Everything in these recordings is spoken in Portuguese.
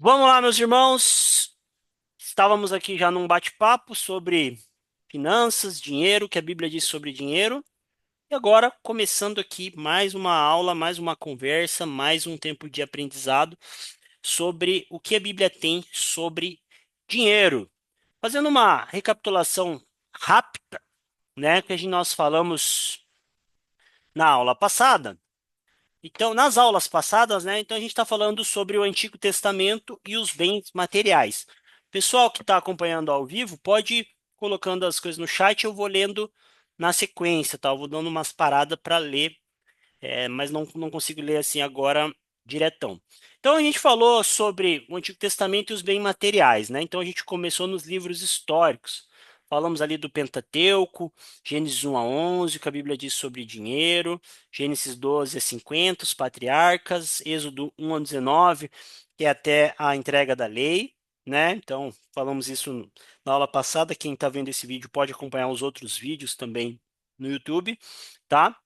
Vamos lá, meus irmãos. Estávamos aqui já num bate-papo sobre finanças, dinheiro, o que a Bíblia diz sobre dinheiro. E agora, começando aqui mais uma aula, mais uma conversa, mais um tempo de aprendizado sobre o que a Bíblia tem sobre dinheiro. Fazendo uma recapitulação rápida, né, nós falamos na aula passada. Então, nas aulas passadas, né? Então a gente está falando sobre o Antigo Testamento e os bens materiais. Pessoal que está acompanhando ao vivo, pode ir colocando as coisas no chat, eu vou lendo na sequência, tá? Eu vou dando umas paradas para ler, mas não consigo ler assim agora diretão. Então a gente falou sobre o Antigo Testamento e os bens materiais, né? Então a gente começou nos livros históricos. Falamos ali do Pentateuco, Gênesis 1 a 11, o que a Bíblia diz sobre dinheiro, Gênesis 12 a 50, os patriarcas, Êxodo 1 a 19, que é até a entrega da lei, né? Então falamos isso na aula passada. Quem está vendo esse vídeo pode acompanhar os outros vídeos também no YouTube, tá?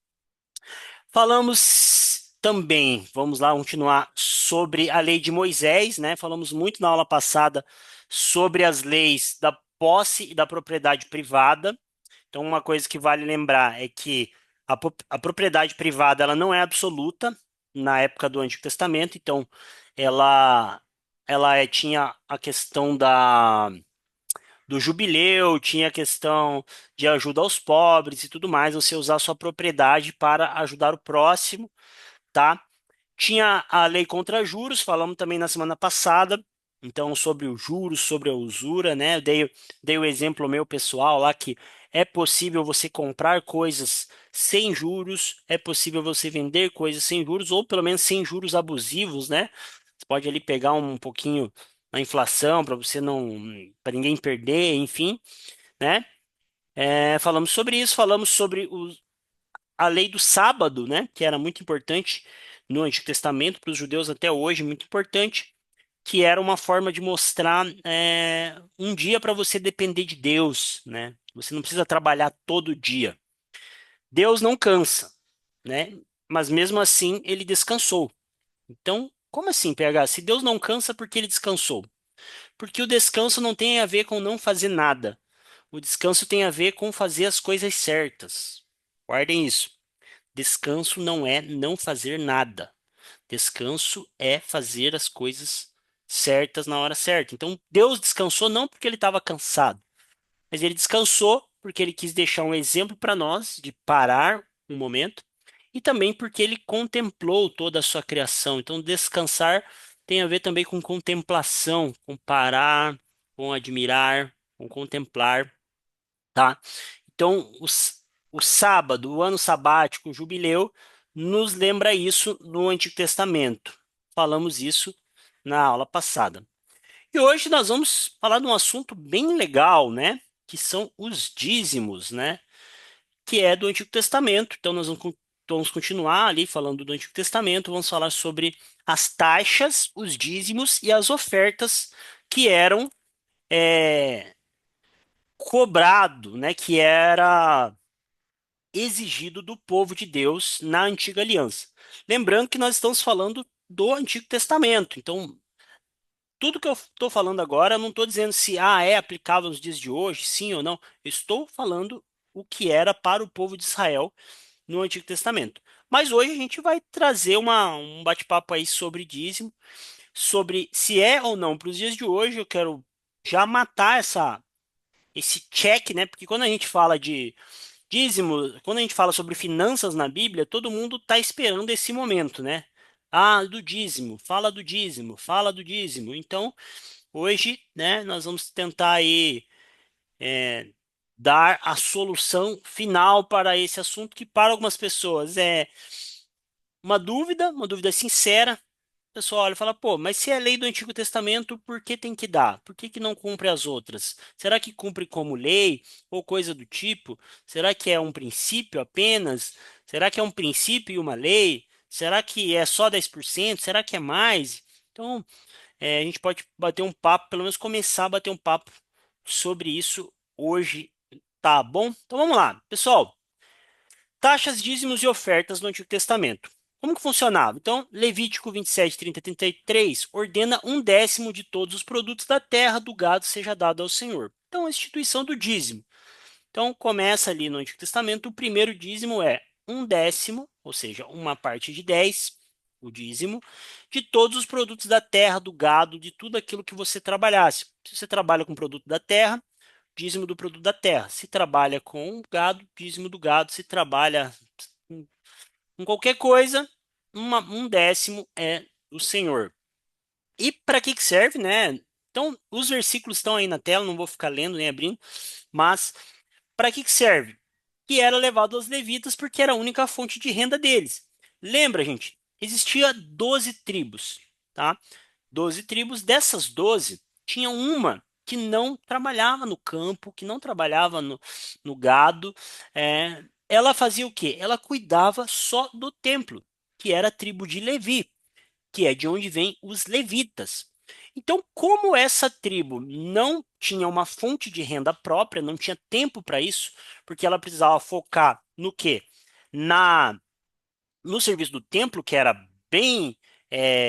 Falamos também, vamos lá continuar, sobre a lei de Moisés, né? Falamos muito na aula passada sobre as leis da posse e da propriedade privada. Então, uma coisa que vale lembrar é que a propriedade privada ela não é absoluta na época do Antigo Testamento. Então, ela, tinha a questão do jubileu, tinha a questão de ajuda aos pobres e tudo mais, você usar a sua propriedade para ajudar o próximo, tá? Tinha a lei contra juros, falamos também na semana passada, então sobre os juros, sobre a usura, né? Eu dei o exemplo meu pessoal lá que é possível você comprar coisas sem juros, é possível você vender coisas sem juros, ou pelo menos sem juros abusivos, né? Você pode ali pegar um pouquinho na inflação para você não, para ninguém perder, enfim, né? Falamos sobre isso, falamos sobre a lei do sábado, né, que era muito importante no Antigo Testamento, para os judeus até hoje, muito importante, que era uma forma de mostrar um dia para você depender de Deus, né? Você não precisa trabalhar todo dia. Deus não cansa, né? Mas mesmo assim ele descansou. Então, como assim, PH? Se Deus não cansa, por que ele descansou? Porque o descanso não tem a ver com não fazer nada. O descanso tem a ver com fazer as coisas certas. Guardem isso. Descanso não é não fazer nada. Descanso é fazer as coisas certas na hora certa. Então, Deus descansou não porque ele estava cansado, mas ele descansou porque ele quis deixar um exemplo para nós de parar um momento e também porque ele contemplou toda a sua criação. Então, descansar tem a ver também com contemplação, com parar, com admirar, com contemplar, tá? Então, o sábado, o ano sabático, o jubileu, nos lembra isso no Antigo Testamento. Falamos isso na aula passada. E hoje nós vamos falar de um assunto bem legal, né? Que são os dízimos, né? Que é do Antigo Testamento. Então, nós vamos continuar ali falando do Antigo Testamento. Vamos falar sobre as taxas, os dízimos e as ofertas que eram cobrado, né? Que era exigido do povo de Deus na antiga aliança. Lembrando que nós estamos falando do Antigo Testamento. Então, tudo que eu estou falando agora, eu não estou dizendo se é aplicável nos dias de hoje, sim ou não. Eu estou falando o que era para o povo de Israel no Antigo Testamento. Mas hoje a gente vai trazer um bate-papo aí sobre dízimo, sobre se é ou não para os dias de hoje. Eu quero já matar esse check, né? Porque quando a gente fala de dízimo, quando a gente fala sobre finanças na Bíblia, todo mundo está esperando esse momento, né? Ah, do dízimo, fala do dízimo, fala do dízimo. Então, hoje, né, nós vamos tentar aí dar a solução final para esse assunto que para algumas pessoas é uma dúvida sincera. O pessoal olha e fala, pô, mas se é lei do Antigo Testamento, por que tem que dar? Por que que não cumpre as outras? Será que cumpre como lei ou coisa do tipo? Será que é um princípio apenas? Será que é um princípio e uma lei? Será que é só 10%? Será que é mais? Então, a gente pode bater um papo, pelo menos começar a bater um papo sobre isso hoje, tá bom? Então vamos lá, pessoal. Taxas, dízimos e ofertas no Antigo Testamento. Como que funcionava? Então, Levítico 27, 30, 33 ordena 1/10 de todos os produtos da terra do gado seja dado ao Senhor. Então, a instituição do dízimo. Então, começa ali no Antigo Testamento, o primeiro dízimo é 1/10, ou seja, uma parte de 10, o dízimo, de todos os produtos da terra, do gado, de tudo aquilo que você trabalhasse. Se você trabalha com produto da terra, dízimo do produto da terra. Se trabalha com gado, dízimo do gado. Se trabalha com qualquer coisa, 1/10 é do Senhor. E para que que serve, né? Então, os versículos estão aí na tela, não vou ficar lendo nem abrindo, mas para que que serve? Que era levado aos levitas porque era a única fonte de renda deles. Lembra, gente? Existia 12 tribos, tá? 12 tribos, dessas 12, tinha uma que não trabalhava no campo, que não trabalhava no gado. Ela fazia o quê? Ela cuidava só do templo, que era a tribo de Levi, que é de onde vêm os levitas. Então, como essa tribo não tinha uma fonte de renda própria, não tinha tempo para isso, porque ela precisava focar no quê? Na no serviço do templo, que era bem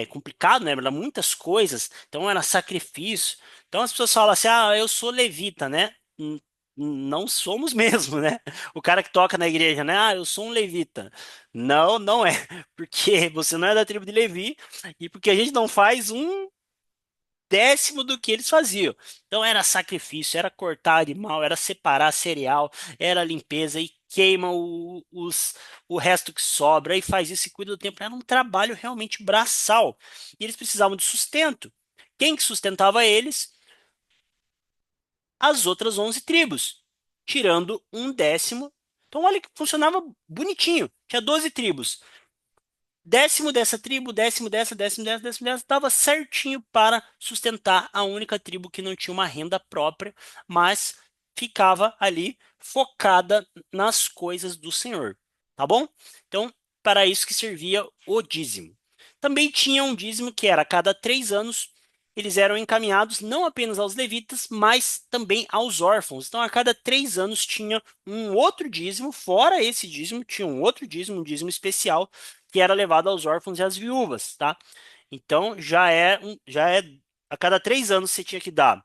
complicado, né? Era muitas coisas, então era sacrifício. Então as pessoas falam assim: ah, eu sou levita, né? Não somos mesmo, né? O cara que toca na igreja, né? Ah, eu sou um levita. Não, não é, porque você não é da tribo de Levi e porque a gente não faz 1/10 do que eles faziam. Então era sacrifício, era cortar animal, era separar cereal, era limpeza e queima o resto que sobra e faz isso e cuida do tempo. Era um trabalho realmente braçal. E eles precisavam de sustento. Quem que sustentava eles? As outras 11 tribos, tirando 1/10. Então olha que funcionava bonitinho. Tinha 12 tribos. 10 dessa tribo, 10 dessa, 10 dessa, 10 dessa, dava certinho para sustentar a única tribo que não tinha uma renda própria, mas ficava ali focada nas coisas do Senhor, tá bom? Então, para isso que servia o dízimo. Também tinha um dízimo que era a cada 3 anos, eles eram encaminhados não apenas aos levitas, mas também aos órfãos. Então, a cada 3 anos tinha um outro dízimo, fora esse dízimo, tinha um outro dízimo, um dízimo especial, que era levado aos órfãos e às viúvas, tá? Então já é a cada 3 anos você tinha que dar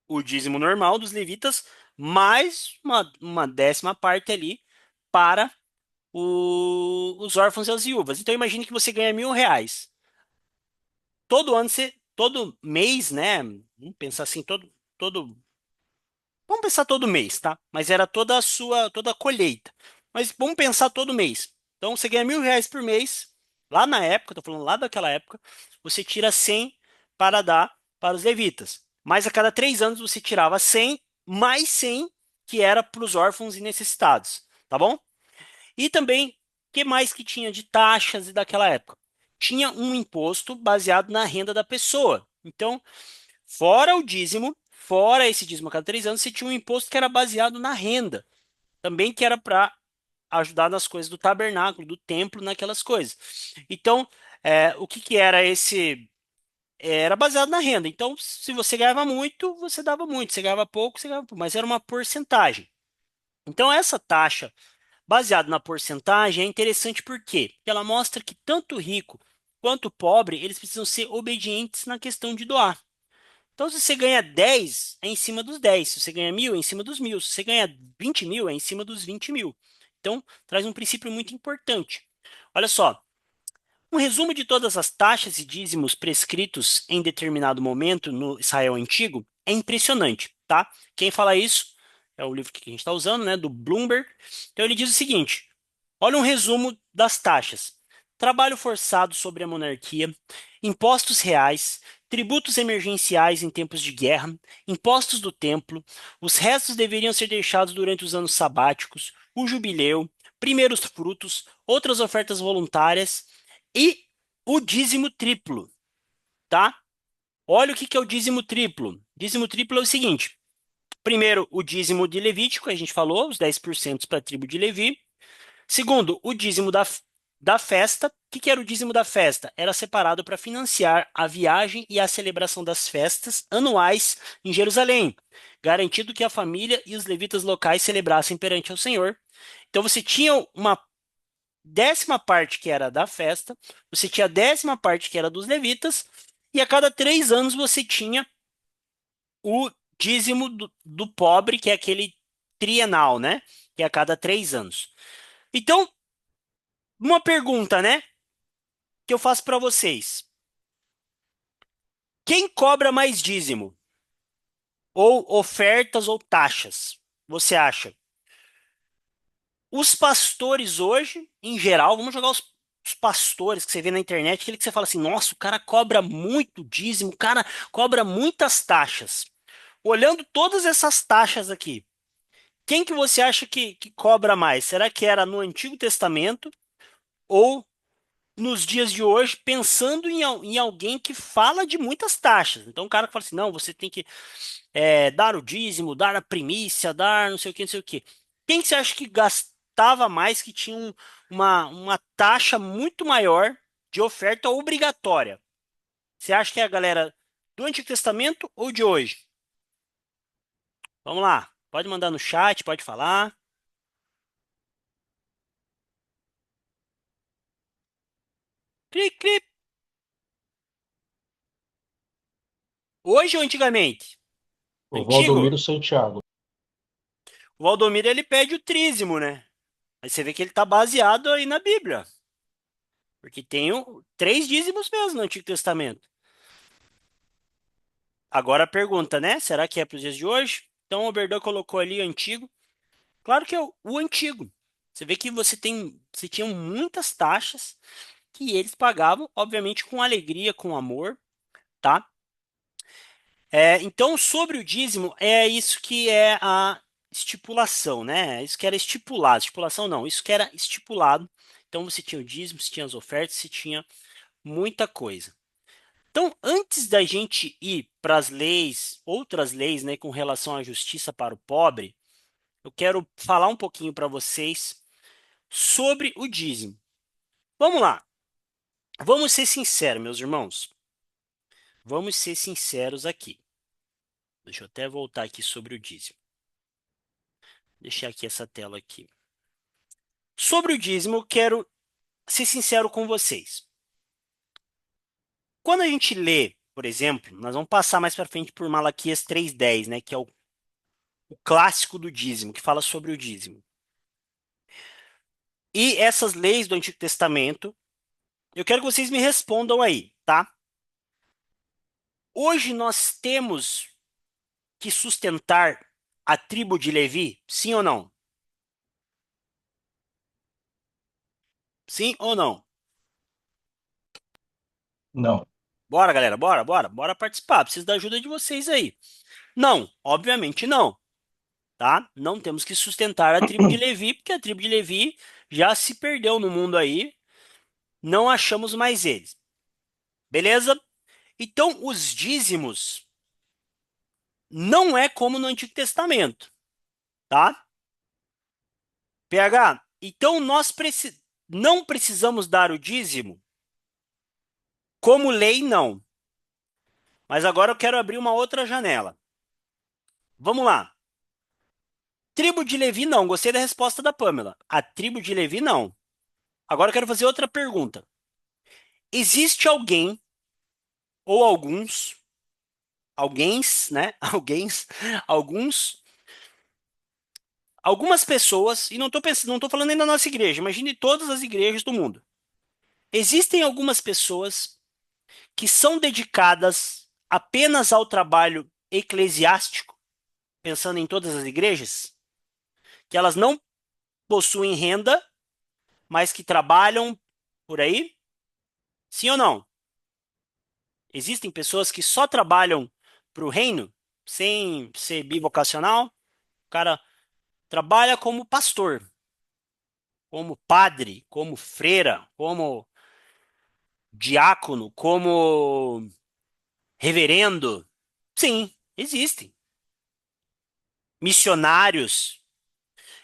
o dízimo normal dos levitas, mais uma décima parte ali para os órfãos e as viúvas. Então imagine que você ganha R$ 1.000. Todo mês, né? Vamos pensar assim, todo Vamos pensar todo mês, tá? Mas era toda a colheita. Mas vamos pensar todo mês. Então você ganha R$ 1.000 por mês. Lá na época, tô falando lá daquela época, você tira 100 para dar para os levitas. Mas a cada 3 anos você tirava 100 mais 100 que era para os órfãos e necessitados, tá bom? E também, o que mais que tinha de taxas daquela época? Tinha um imposto baseado na renda da pessoa. Então, fora o dízimo, fora esse dízimo a cada 3 anos, você tinha um imposto que era baseado na renda, também que era para ajudar nas coisas do tabernáculo, do templo, naquelas coisas. Então, o que que era esse? Era baseado na renda. Então, se você ganhava muito, você dava muito. Se ganhava pouco, você ganhava pouco. Mas era uma porcentagem. Então, essa taxa baseada na porcentagem é interessante por quê? Porque ela mostra que tanto o rico quanto o pobre, eles precisam ser obedientes na questão de doar. Então, se você ganha 10, é em cima dos 10. Se você ganha 1.000, é em cima dos 1.000. Se você ganha 20.000, é em cima dos 20.000. Então, traz um princípio muito importante. Olha só, um resumo de todas as taxas e dízimos prescritos em determinado momento no Israel Antigo é impressionante, tá? Quem fala isso é o livro que a gente está usando, né, do Bloomberg. Então, ele diz o seguinte: olha um resumo das taxas. Trabalho forçado sobre a monarquia, impostos reais, tributos emergenciais em tempos de guerra, impostos do templo, os restos deveriam ser deixados durante os anos sabáticos, o jubileu, primeiros frutos, outras ofertas voluntárias e o dízimo triplo, tá? Olha o que que é o dízimo triplo. Dízimo triplo é o seguinte: primeiro, o dízimo de Levítico, a gente falou, os 10% para a tribo de Levi. Segundo, o dízimo da festa. O que que era o dízimo da festa? Era separado para financiar a viagem e a celebração das festas anuais em Jerusalém, garantindo que a família e os levitas locais celebrassem perante ao Senhor. Então você tinha uma décima parte que era da festa, você tinha a décima parte que era dos levitas, e a cada 3 anos você tinha o dízimo do pobre, que é aquele trienal, né? Que é a cada 3 anos. Então, uma pergunta, né? Que eu faço para vocês. Quem cobra mais dízimo? Ou ofertas ou taxas? Você acha? Os pastores hoje, em geral, vamos jogar os pastores que você vê na internet, aquele que você fala assim, nossa, o cara cobra muito dízimo, o cara cobra muitas taxas. Olhando todas essas taxas aqui, quem que você acha que cobra mais? Será que era no Antigo Testamento ou nos dias de hoje, pensando em alguém que fala de muitas taxas? Então, o cara que fala assim, não, você tem que dar o dízimo, dar a primícia, dar não sei o que, não sei o que. Quem que você acha que gastava mais, que tinha uma taxa muito maior de oferta obrigatória? Você acha que é a galera do Antigo Testamento ou de hoje? Vamos lá, pode mandar no chat, pode falar. Clique, clique. Hoje ou antigamente? O Antigo? Valdomiro Santiago. O Valdomiro ele pede o trízimo, né? Aí você vê que ele está baseado aí na Bíblia, porque tem 3 dízimos mesmo no Antigo Testamento. Agora a pergunta, né? Será que é para os dias de hoje? Então o Oberdan colocou ali o antigo. Claro que é o antigo. Você vê que você tinha muitas taxas que eles pagavam, obviamente com alegria, com amor, tá? Então sobre o dízimo é isso que é a estipulação, né? Isso que era estipulado. Estipulação não, isso que era estipulado. Então você tinha o dízimo, você tinha as ofertas, você tinha muita coisa. Então, antes da gente ir para as leis, outras leis, né, com relação à justiça para o pobre, eu quero falar um pouquinho para vocês sobre o dízimo. Vamos lá. Vamos ser sinceros, meus irmãos. Vamos ser sinceros aqui. Deixa eu até voltar aqui sobre o dízimo. Deixar aqui essa tela aqui. Sobre o dízimo, eu quero ser sincero com vocês. Quando a gente lê, por exemplo, nós vamos passar mais para frente por Malaquias 3:10, né, que é o clássico do dízimo, que fala sobre o dízimo. E essas leis do Antigo Testamento, eu quero que vocês me respondam aí, tá? Hoje nós temos que sustentar a tribo de Levi, sim ou não? Sim ou não? Não. Bora, galera, bora, bora, bora participar. Preciso da ajuda de vocês aí. Não, obviamente não, tá? Não temos que sustentar a tribo de Levi, porque a tribo de Levi já se perdeu no mundo aí, não achamos mais eles. Beleza? Então, os dízimos não é como no Antigo Testamento, tá? PH, então não precisamos dar o dízimo? Como lei, não. Mas agora eu quero abrir uma outra janela. Vamos lá. Tribo de Levi, não. Gostei da resposta da Pamela. A tribo de Levi, não. Agora eu quero fazer outra pergunta. Existe alguém ou alguéms, né? Alguns, algumas pessoas, e não tô falando nem da nossa igreja, imagine todas as igrejas do mundo. Existem algumas pessoas que são dedicadas apenas ao trabalho eclesiástico, pensando em todas as igrejas, que elas não possuem renda, mas que trabalham por aí? Sim ou não? Existem pessoas que só trabalham para o reino, sem ser bivocacional? O cara trabalha como pastor, como padre, como freira, como diácono, como reverendo. Sim, existem. Missionários.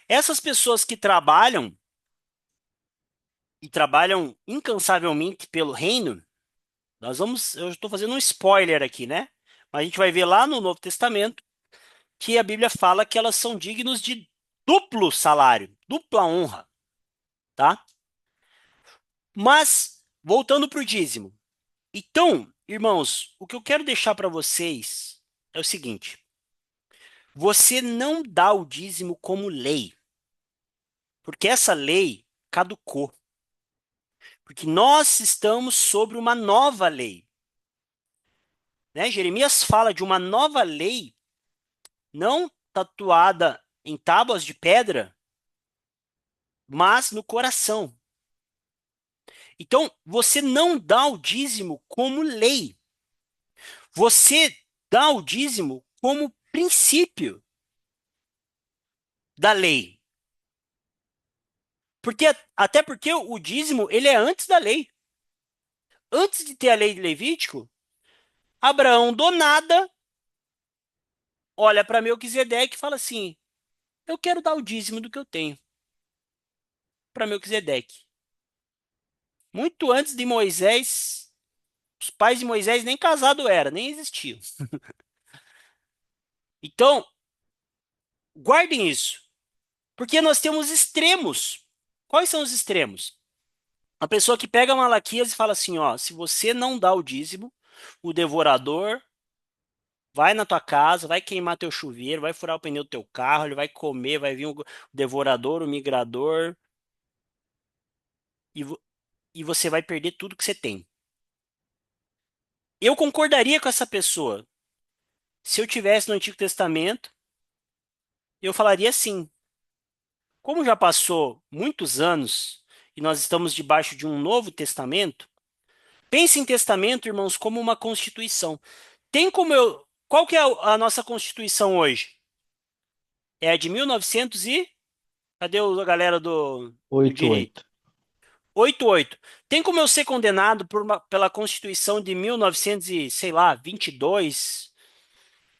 Essas pessoas que trabalham e trabalham incansavelmente pelo reino, eu estou fazendo um spoiler aqui, né? Mas a gente vai ver lá no Novo Testamento que a Bíblia fala que elas são dignos de duplo salário, dupla honra, tá? Mas, voltando para o dízimo. Então, irmãos, o que eu quero deixar para vocês é o seguinte: você não dá o dízimo como lei, porque essa lei caducou. Porque nós estamos sobre uma nova lei, né? Jeremias fala de uma nova lei, não tatuada em tábuas de pedra, mas no coração. Então, você não dá o dízimo como lei. Você dá o dízimo como princípio da lei. Porque até porque o dízimo, ele é antes da lei. Antes de ter a lei de Levítico, Abraão do nada olha para Melquisedeque e fala assim: "Eu quero dar o dízimo do que eu tenho para Melquisedeque". Muito antes de Moisés, os pais de Moisés nem casado era, nem existiam. Então, guardem isso, porque nós temos extremos. Quais são os extremos? A pessoa que pega Malaquias e fala assim, ó, se você não dá o dízimo, o devorador vai na tua casa, vai queimar teu chuveiro, vai furar o pneu do teu carro, ele vai comer, vai vir o devorador, o migrador, e, e você vai perder tudo que você tem. Eu concordaria com essa pessoa. Se eu tivesse no Antigo Testamento, eu falaria assim. Como já passou muitos anos e nós estamos debaixo de um novo testamento, pense em testamento, irmãos, como uma constituição. Tem como eu. Qual que é a nossa constituição hoje? É a de 1900 e. Cadê a galera do direito? 88. 88. Tem como eu ser condenado pela Constituição de 1900 e, sei lá, 22,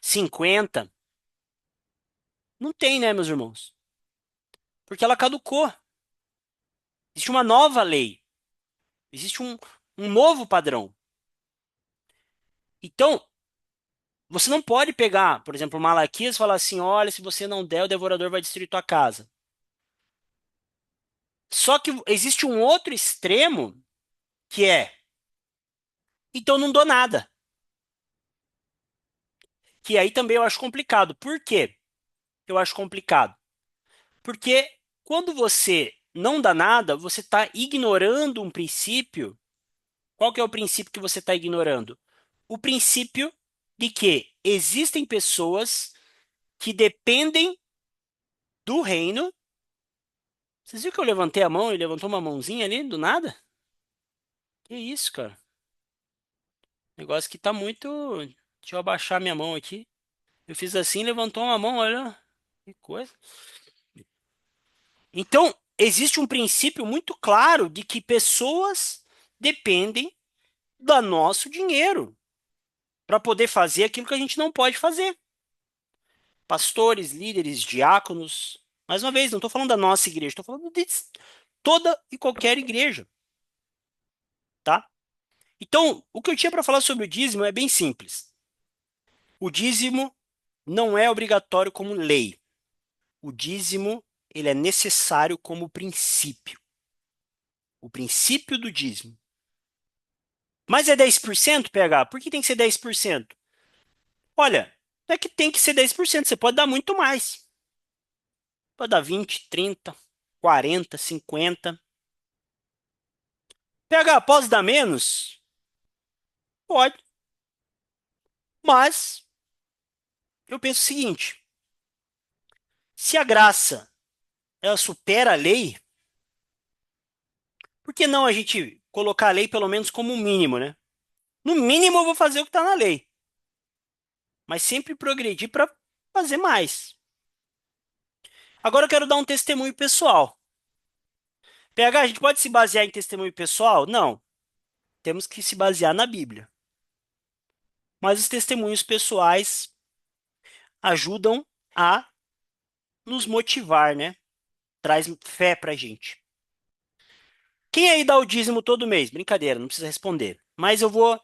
50? Não tem, né, meus irmãos? Porque ela caducou. Existe uma nova lei. Existe um novo padrão. Então, você não pode pegar, por exemplo, Malaquias e falar assim: olha, se você não der, o devorador vai destruir tua casa. Só que existe um outro extremo que é, então não dou nada. Que aí também eu acho complicado. Por quê? Eu acho complicado. Porque quando você não dá nada, você está ignorando um princípio. Qual que é o princípio que você está ignorando? O princípio de que existem pessoas que dependem do reino. Vocês viram que eu levantei a mão e levantou uma mãozinha ali do nada? Que isso, cara? O negócio que tá muito. Deixa eu abaixar minha mão aqui. Eu fiz assim, levantou uma mão, olha. Que coisa. Então, existe um princípio muito claro de que pessoas dependem do nosso dinheiro para poder fazer aquilo que a gente não pode fazer. Pastores, líderes, diáconos. Mais uma vez, não estou falando da nossa igreja, estou falando de toda e qualquer igreja, tá? Então, o que eu tinha para falar sobre o dízimo é bem simples. O dízimo não é obrigatório como lei. O dízimo, ele é necessário como princípio. O princípio do dízimo. Mas é 10%, PH? Por que tem que ser 10%? Olha, não é que tem que ser 10%, você pode dar muito mais. Pode dar 20, 30, 40, 50. PH, posso dar menos? Pode. Mas eu penso o seguinte, se a graça ela supera a lei, por que não a gente colocar a lei pelo menos como um mínimo, né? No mínimo eu vou fazer o que está na lei, mas sempre progredir para fazer mais. Agora eu quero dar um testemunho pessoal. PH, a gente pode se basear em testemunho pessoal? Não. Temos que se basear na Bíblia. Mas os testemunhos pessoais ajudam a nos motivar, né? Traz fé pra gente. Quem aí dá o dízimo todo mês? Brincadeira, não precisa responder. Mas eu vou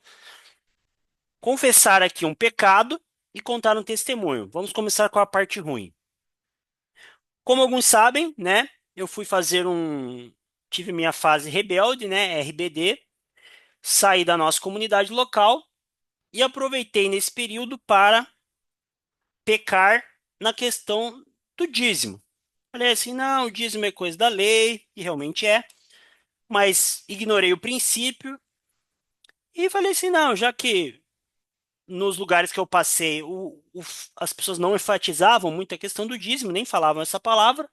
confessar aqui um pecado e contar um testemunho. Vamos começar com a parte ruim. Como alguns sabem, né? Eu fui fazer tive minha fase rebelde, né, RBD, saí da nossa comunidade local e aproveitei nesse período para pecar na questão do dízimo. Falei assim, não, o dízimo é coisa da lei, e realmente é, mas ignorei o princípio e falei assim, não, já que nos lugares que eu passei as pessoas não enfatizavam muito a questão do dízimo, nem falavam essa palavra,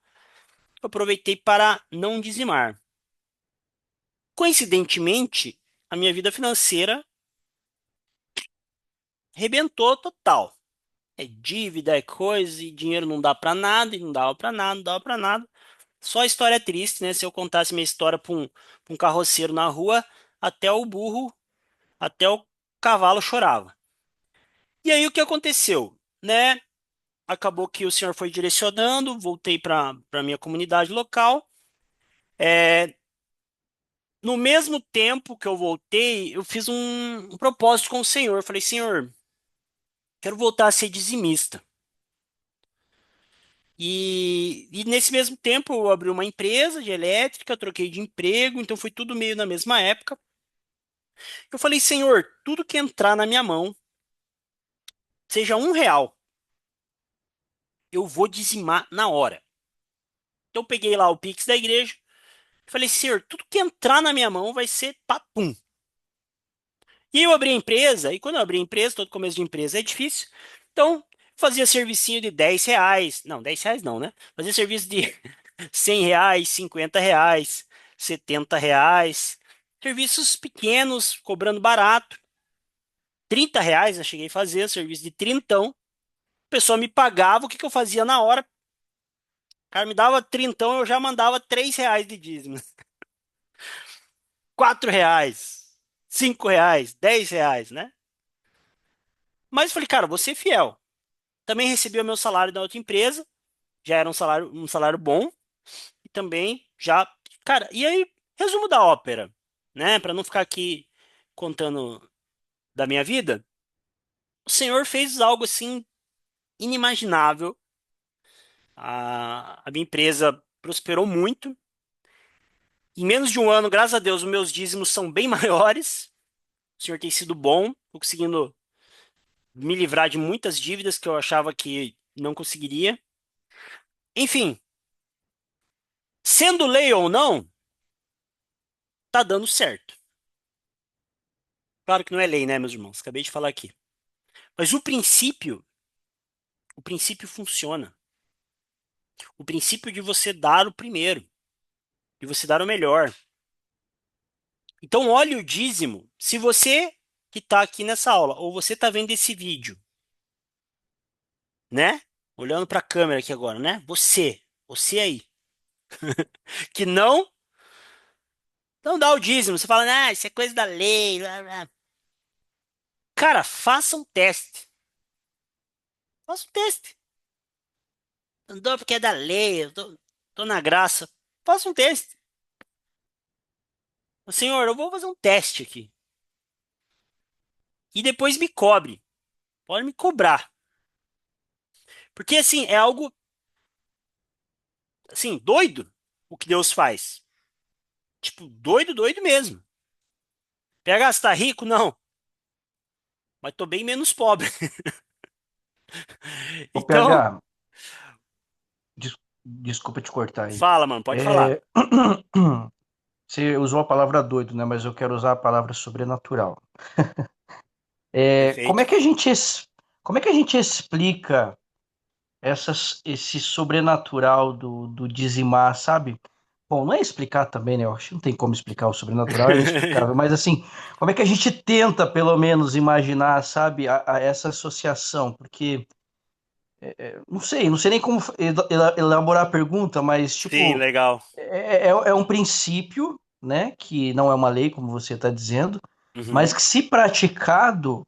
eu aproveitei para não dizimar. Coincidentemente, a minha vida financeira rebentou total. É dívida, é coisa, e dinheiro não dá para nada, e não dava para nada, não dava para nada. Só história triste, né? Se eu contasse minha história pra um carroceiro na rua, até o burro, até o cavalo chorava. E aí o que aconteceu, né? Acabou que o senhor foi direcionando, voltei para minha comunidade local. É, no mesmo tempo que eu voltei, eu fiz um propósito com o senhor. Eu falei, senhor, quero voltar a ser dizimista. E nesse mesmo tempo eu abri uma empresa de elétrica, troquei de emprego, então foi tudo meio na mesma época. Eu falei, Senhor, tudo que entrar na minha mão, seja R$ 1, eu vou dizimar na hora. Então eu peguei lá o Pix da igreja, falei, Senhor, tudo que entrar na minha mão vai ser papum. E eu abri a empresa, e quando eu abri a empresa, todo começo de empresa é difícil, então fazia servicinho de R$ 10. Não, R$ 10 não, né? Fazia serviço de R$ 100, R$ 50, R$ 70. Serviços pequenos, cobrando barato. R$ 30 eu cheguei a fazer, serviço de trintão. A pessoa me pagava, o que que eu fazia na hora? O cara me dava trintão, eu já mandava R$ 3 de dízimo. R$ 4, R$ 5, R$ 10, né? Mas eu falei, cara, vou ser fiel. Também recebi o meu salário da outra empresa, já era um salário bom, e também já. Cara, e aí, resumo da ópera, né? Para não ficar aqui contando da minha vida, o Senhor fez algo assim inimaginável. A minha empresa prosperou muito. Em menos de um ano, graças a Deus, os meus dízimos são bem maiores. O Senhor tem sido bom, estou conseguindo me livrar de muitas dívidas que eu achava que não conseguiria. Enfim, sendo lei ou não, tá dando certo. Claro que não é lei, né, meus irmãos? Acabei de falar aqui. Mas o princípio funciona. O princípio de você dar o primeiro, de você dar o melhor. Então, olhe o dízimo. Se você que está aqui nessa aula, ou você está vendo esse vídeo, né? Olhando para a câmera aqui agora, né? Você aí, que não dá o dízimo. Você fala, ah, isso é coisa da lei. Blá, blá. Cara, faça um teste. Faça um teste. Não dou porque é da lei, tô na graça. Faça um teste. Senhor, eu vou fazer um teste aqui. E depois me cobre. Pode me cobrar. Porque, assim, é algo, assim, doido o que Deus faz. Tipo, doido, doido mesmo. PH, você tá rico? Não. Mas tô bem menos pobre. Ô, Então, PH, desculpa te cortar aí. fala, mano, pode falar. É, Você usou a palavra doido, né? Mas eu quero usar a palavra sobrenatural. Como Perfeito. é que a gente, como é que a gente explica esse sobrenatural do dizimar, sabe? Bom, não é explicar também, né? Eu acho que não tem como explicar o sobrenatural, é inexplicável. Mas assim, como é que a gente tenta, pelo menos, imaginar, sabe, a essa associação? Porque não sei nem como elaborar a pergunta, mas Sim, tipo, legal. é um princípio, né? Que não é uma lei, como você está dizendo, mas Uhum. que, se praticado,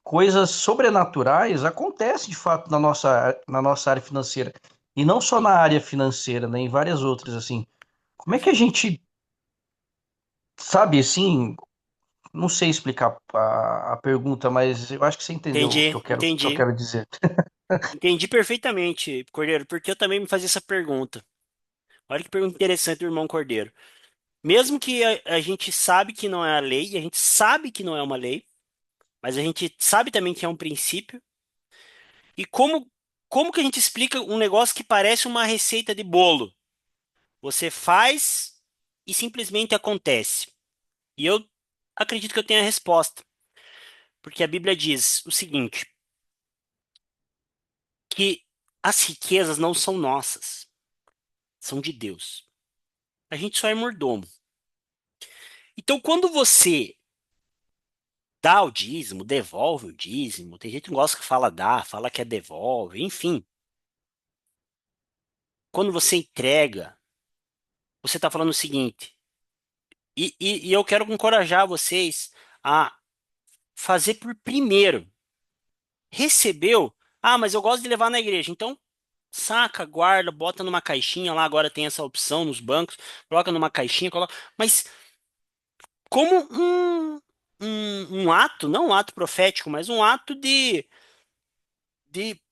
coisas sobrenaturais acontecem de fato na nossa área financeira. E não só na área financeira, né? Em várias outras, assim. Como é que a gente sabe, assim, não sei explicar a pergunta, mas eu acho que você entendeu o que Entendi, eu quero, o que eu entendi. quero dizer. Entendi perfeitamente, Cordeiro, porque eu também me fazia essa pergunta. Olha que pergunta interessante do irmão Cordeiro. Mesmo que a gente sabe que não é a lei, e a gente sabe que não é uma lei, mas a gente sabe também que é um princípio. E como que a gente explica um negócio que parece uma receita de bolo? Você faz e simplesmente acontece. E eu acredito que eu tenho a resposta, porque a Bíblia diz o seguinte, que as riquezas não são nossas, são de Deus. A gente só é mordomo. Então, quando você dá o dízimo, devolve o dízimo, tem gente que gosta que fala dá, fala que é devolve, enfim. Quando você entrega, você está falando o seguinte, e eu quero encorajar vocês a fazer por primeiro. Recebeu? Ah, mas eu gosto de levar na igreja. Então, saca, guarda, bota numa caixinha lá. Agora tem essa opção nos bancos. Coloca numa caixinha, coloca. Mas como um ato, não um ato profético, mas um ato de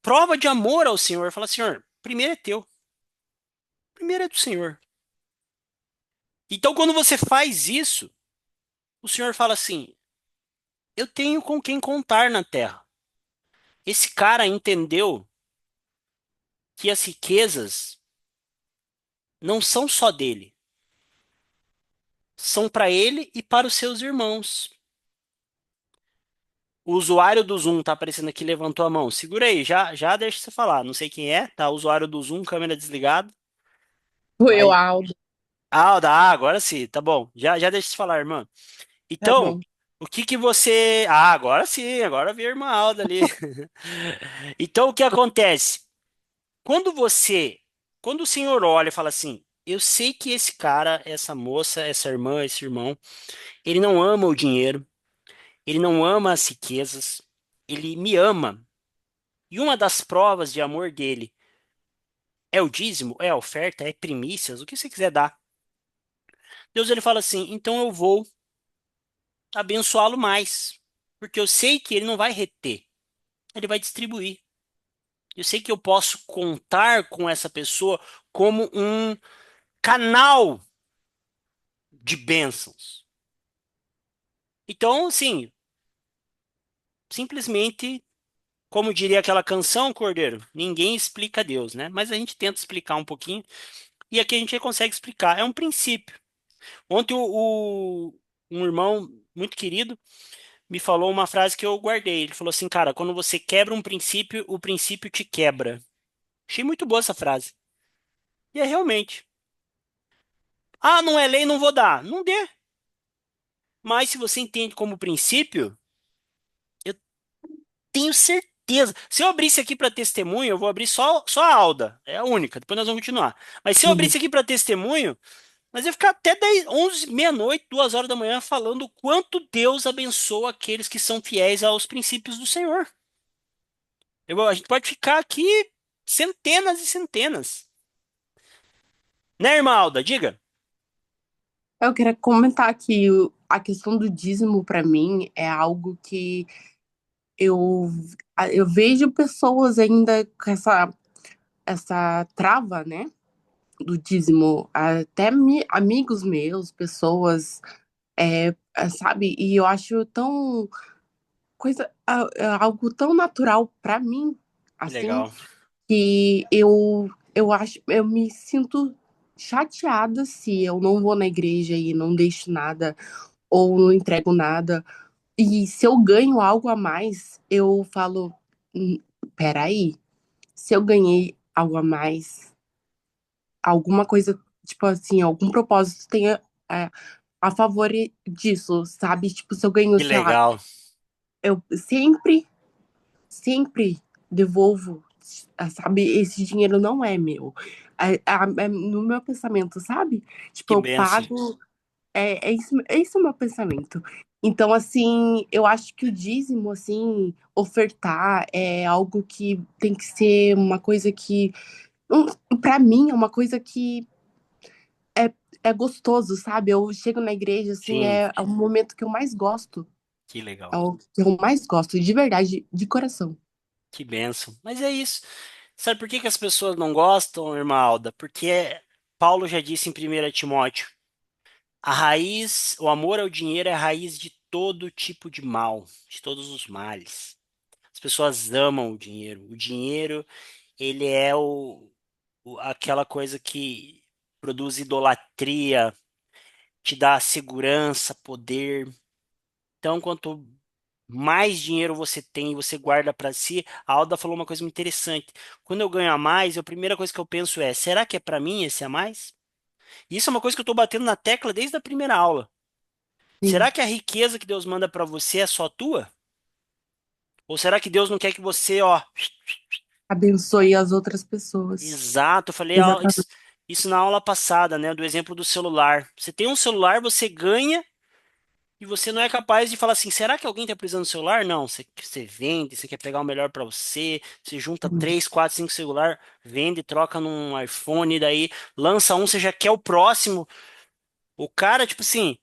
prova de amor ao Senhor. Fala, Senhor, primeiro é teu, primeiro é do Senhor. Então, quando você faz isso, o Senhor fala assim: eu tenho com quem contar na terra. Esse cara entendeu que as riquezas não são só dele, são para ele e para os seus irmãos. O usuário do Zoom tá aparecendo aqui, levantou a mão. Segura aí, já deixa você falar. Não sei quem é, tá? Usuário do Zoom, câmera desligada. Foi eu, Vai. Aldo. Agora sim, tá bom. Já deixa você falar, irmã. Tá Então, bom. o que que você. Agora sim, agora vi a irmã Alda ali. Então, o que acontece? Quando você. Quando o senhor olha e fala assim: eu sei que esse cara, essa moça, essa irmã, esse irmão, ele não ama o dinheiro. Ele não ama as riquezas, ele me ama. E uma das provas de amor dele é o dízimo, é a oferta, é primícias, o que você quiser dar. Deus ele fala assim: então eu vou abençoá-lo mais, porque eu sei que ele não vai reter, ele vai distribuir. Eu sei que eu posso contar com essa pessoa como um canal de bênçãos. Então, assim, simplesmente, como diria aquela canção, Cordeiro, ninguém explica Deus, né? Mas a gente tenta explicar um pouquinho. E aqui a gente consegue explicar. É um princípio. Ontem um irmão muito querido me falou uma frase que eu guardei. Ele falou assim, cara, quando você quebra um princípio, o princípio te quebra. Achei muito boa essa frase. E é realmente. Ah, não é lei, não vou dar. Não dê. Mas se você entende como princípio, eu tenho certeza. Se eu abrisse aqui para testemunho, eu vou abrir só a Alda. É a única. Depois nós vamos continuar. Mas se eu Uhum. abrisse aqui para testemunho, mas ia ficar até 10, 11, meia-noite, 2 horas da manhã falando o quanto Deus abençoa aqueles que são fiéis aos princípios do Senhor. A gente pode ficar aqui centenas e centenas. Né, irmã Alda? Diga. Eu queria comentar que a questão do dízimo, para mim, é algo que eu, eu vejo pessoas ainda com essa trava, né? Do dízimo. Até amigos meus, pessoas, sabe? E eu acho tão algo tão natural para mim, Que assim, legal. que eu acho, eu me sinto chateada se eu não vou na igreja e não deixo nada ou não entrego nada. E se eu ganho algo a mais, eu falo, peraí, se eu ganhei algo a mais, alguma coisa, tipo assim, algum propósito tenha a favor disso, sabe? Tipo, se eu ganho, Que sei lá, legal. eu sempre devolvo, sabe? Esse dinheiro não é meu. É no meu pensamento, sabe? Tipo, Que eu benção. pago. É isso o meu pensamento. Então, assim, eu acho que o dízimo, assim, ofertar é algo que tem que ser uma coisa que, para mim, é uma coisa que é, é gostoso, sabe? Eu chego na igreja, assim, Sim, é o momento que eu mais gosto. que É legal. o que eu mais gosto, de verdade, de coração. Que benção. Mas é isso. Sabe por que que as pessoas não gostam, irmã Alda? Porque Paulo já disse em 1 Timóteo A raiz, o amor ao dinheiro é a raiz de todo tipo de mal, de todos os males. As pessoas amam o dinheiro. O dinheiro, ele é aquela coisa que produz idolatria, te dá segurança, poder. Então, quanto mais dinheiro você tem e você guarda para si, a Alda falou uma coisa muito interessante. Quando eu ganho a mais, a primeira coisa que eu penso é: será que é para mim esse a mais? Isso é uma coisa que eu estou batendo na tecla desde a primeira aula. Será Sim. que a riqueza que Deus manda para você é só tua? Ou será que Deus não quer que você, ó, Abençoe as outras pessoas. exato, eu falei Exatamente. isso na aula passada, né, do exemplo do celular. Você tem um celular, você ganha e você não é capaz de falar assim, será que alguém está precisando do celular? Não, você vende, você quer pegar o melhor para você, você junta 3, 4, 5 celular, vende, troca num iPhone, daí lança um, você já quer o próximo. O cara, tipo assim,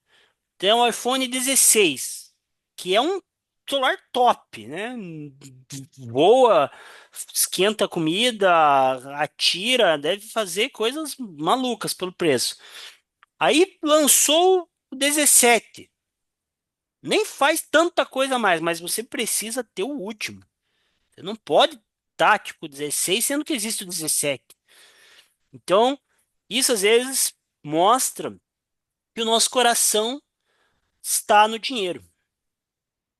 tem um iPhone 16, que é um celular top, né? Voa, esquenta comida, atira, deve fazer coisas malucas pelo preço. Aí lançou o 17. Nem faz tanta coisa mais, mas você precisa ter o último. Você não pode estar tipo 16, sendo que existe o 17. Então, isso às vezes mostra que o nosso coração está no dinheiro.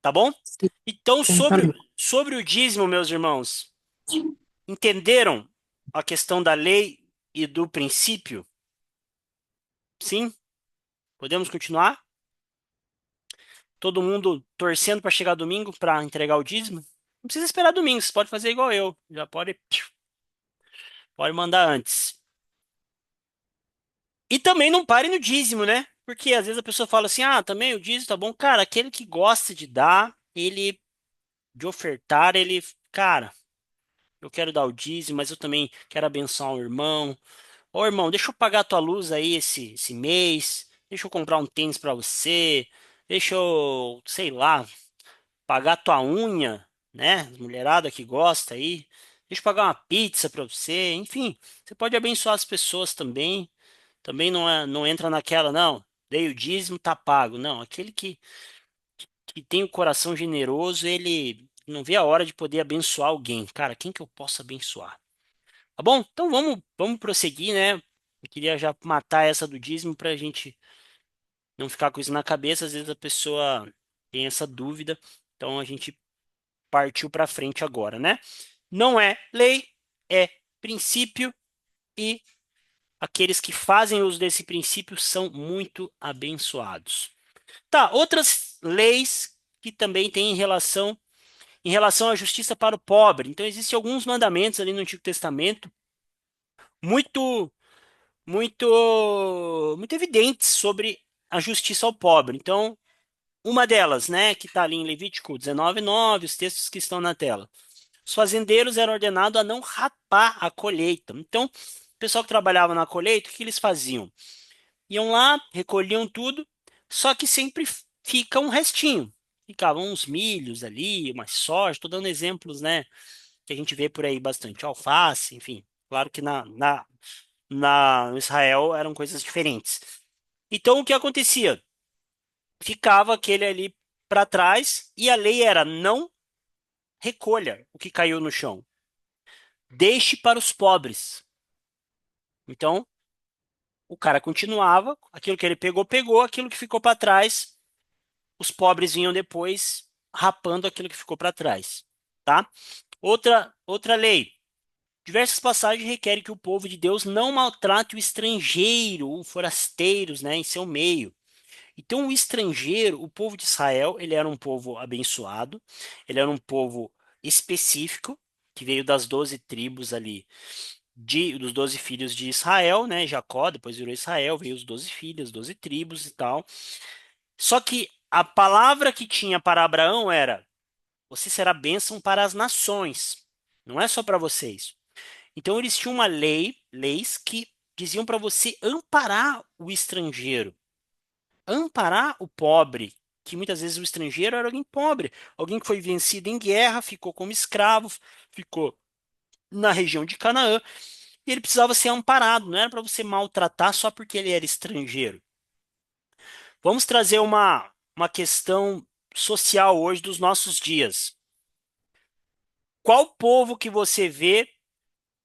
Tá bom? Sim, Então, exatamente. sobre o dízimo, meus irmãos, entenderam a questão da lei e do princípio? Sim? Podemos continuar? Todo mundo torcendo para chegar domingo para entregar o dízimo? Não precisa esperar domingo, você pode fazer igual eu. Já pode mandar antes. E também não pare no dízimo, né? Porque às vezes a pessoa fala assim: ah, também o dízimo tá bom. Cara, aquele que gosta de dar, ele, de ofertar, ele, cara, eu quero dar o dízimo, mas eu também quero abençoar um irmão. Ô, irmão, deixa eu pagar a tua luz aí esse mês. Deixa eu comprar um tênis pra você. Deixa eu, sei lá, pagar a tua unha, né? Mulherada que gosta aí. Deixa eu pagar uma pizza pra você. Enfim, você pode abençoar as pessoas também. Também não entra naquela, não. Dei o dízimo, tá pago. Não, aquele que tem o coração generoso, ele não vê a hora de poder abençoar alguém. Cara, quem que eu posso abençoar? Tá bom? Então vamos prosseguir, né? Eu queria já matar essa do dízimo para a gente não ficar com isso na cabeça. Às vezes a pessoa tem essa dúvida, então a gente partiu para frente agora, né? Não é lei, é princípio e aqueles que fazem uso desse princípio são muito abençoados. Tá, outras leis que também têm em relação à justiça para o pobre. Então existem alguns mandamentos ali no Antigo Testamento muito muito evidentes sobre a justiça ao pobre. Então, uma delas, né, que está ali em Levítico 19:9, os textos que estão na tela. Os fazendeiros eram ordenados a não rapar a colheita. Então, o pessoal que trabalhava na colheita, o que eles faziam? Iam lá, recolhiam tudo, só que sempre fica um restinho. Ficavam uns milhos ali, uma soja, estou dando exemplos, né, que a gente vê por aí bastante, alface, enfim. Claro que no Israel eram coisas diferentes. Então, o que acontecia? Ficava aquele ali para trás e a lei era não recolha o que caiu no chão, deixe para os pobres. Então, o cara continuava, aquilo que ele pegou, pegou, aquilo que ficou para trás, os pobres vinham depois rapando aquilo que ficou para trás, tá? Outra lei. Diversas passagens requerem que o povo de Deus não maltrate o estrangeiro, o forasteiros, né, em seu meio. Então, o estrangeiro, o povo de Israel, ele era um povo abençoado, ele era um povo específico, que veio das 12 tribos ali, dos 12 filhos de Israel, né? Jacó, depois virou Israel, veio os 12 filhos, 12 tribos e tal. Só que a palavra que tinha para Abraão era: você será bênção para as nações, não é só para vocês. Então, eles tinham uma leis que diziam para você amparar o estrangeiro, amparar o pobre, que muitas vezes o estrangeiro era alguém pobre, alguém que foi vencido em guerra, ficou como escravo, ficou na região de Canaã, e ele precisava ser amparado, não era para você maltratar só porque ele era estrangeiro. Vamos trazer uma questão social hoje dos nossos dias. Qual povo que você vê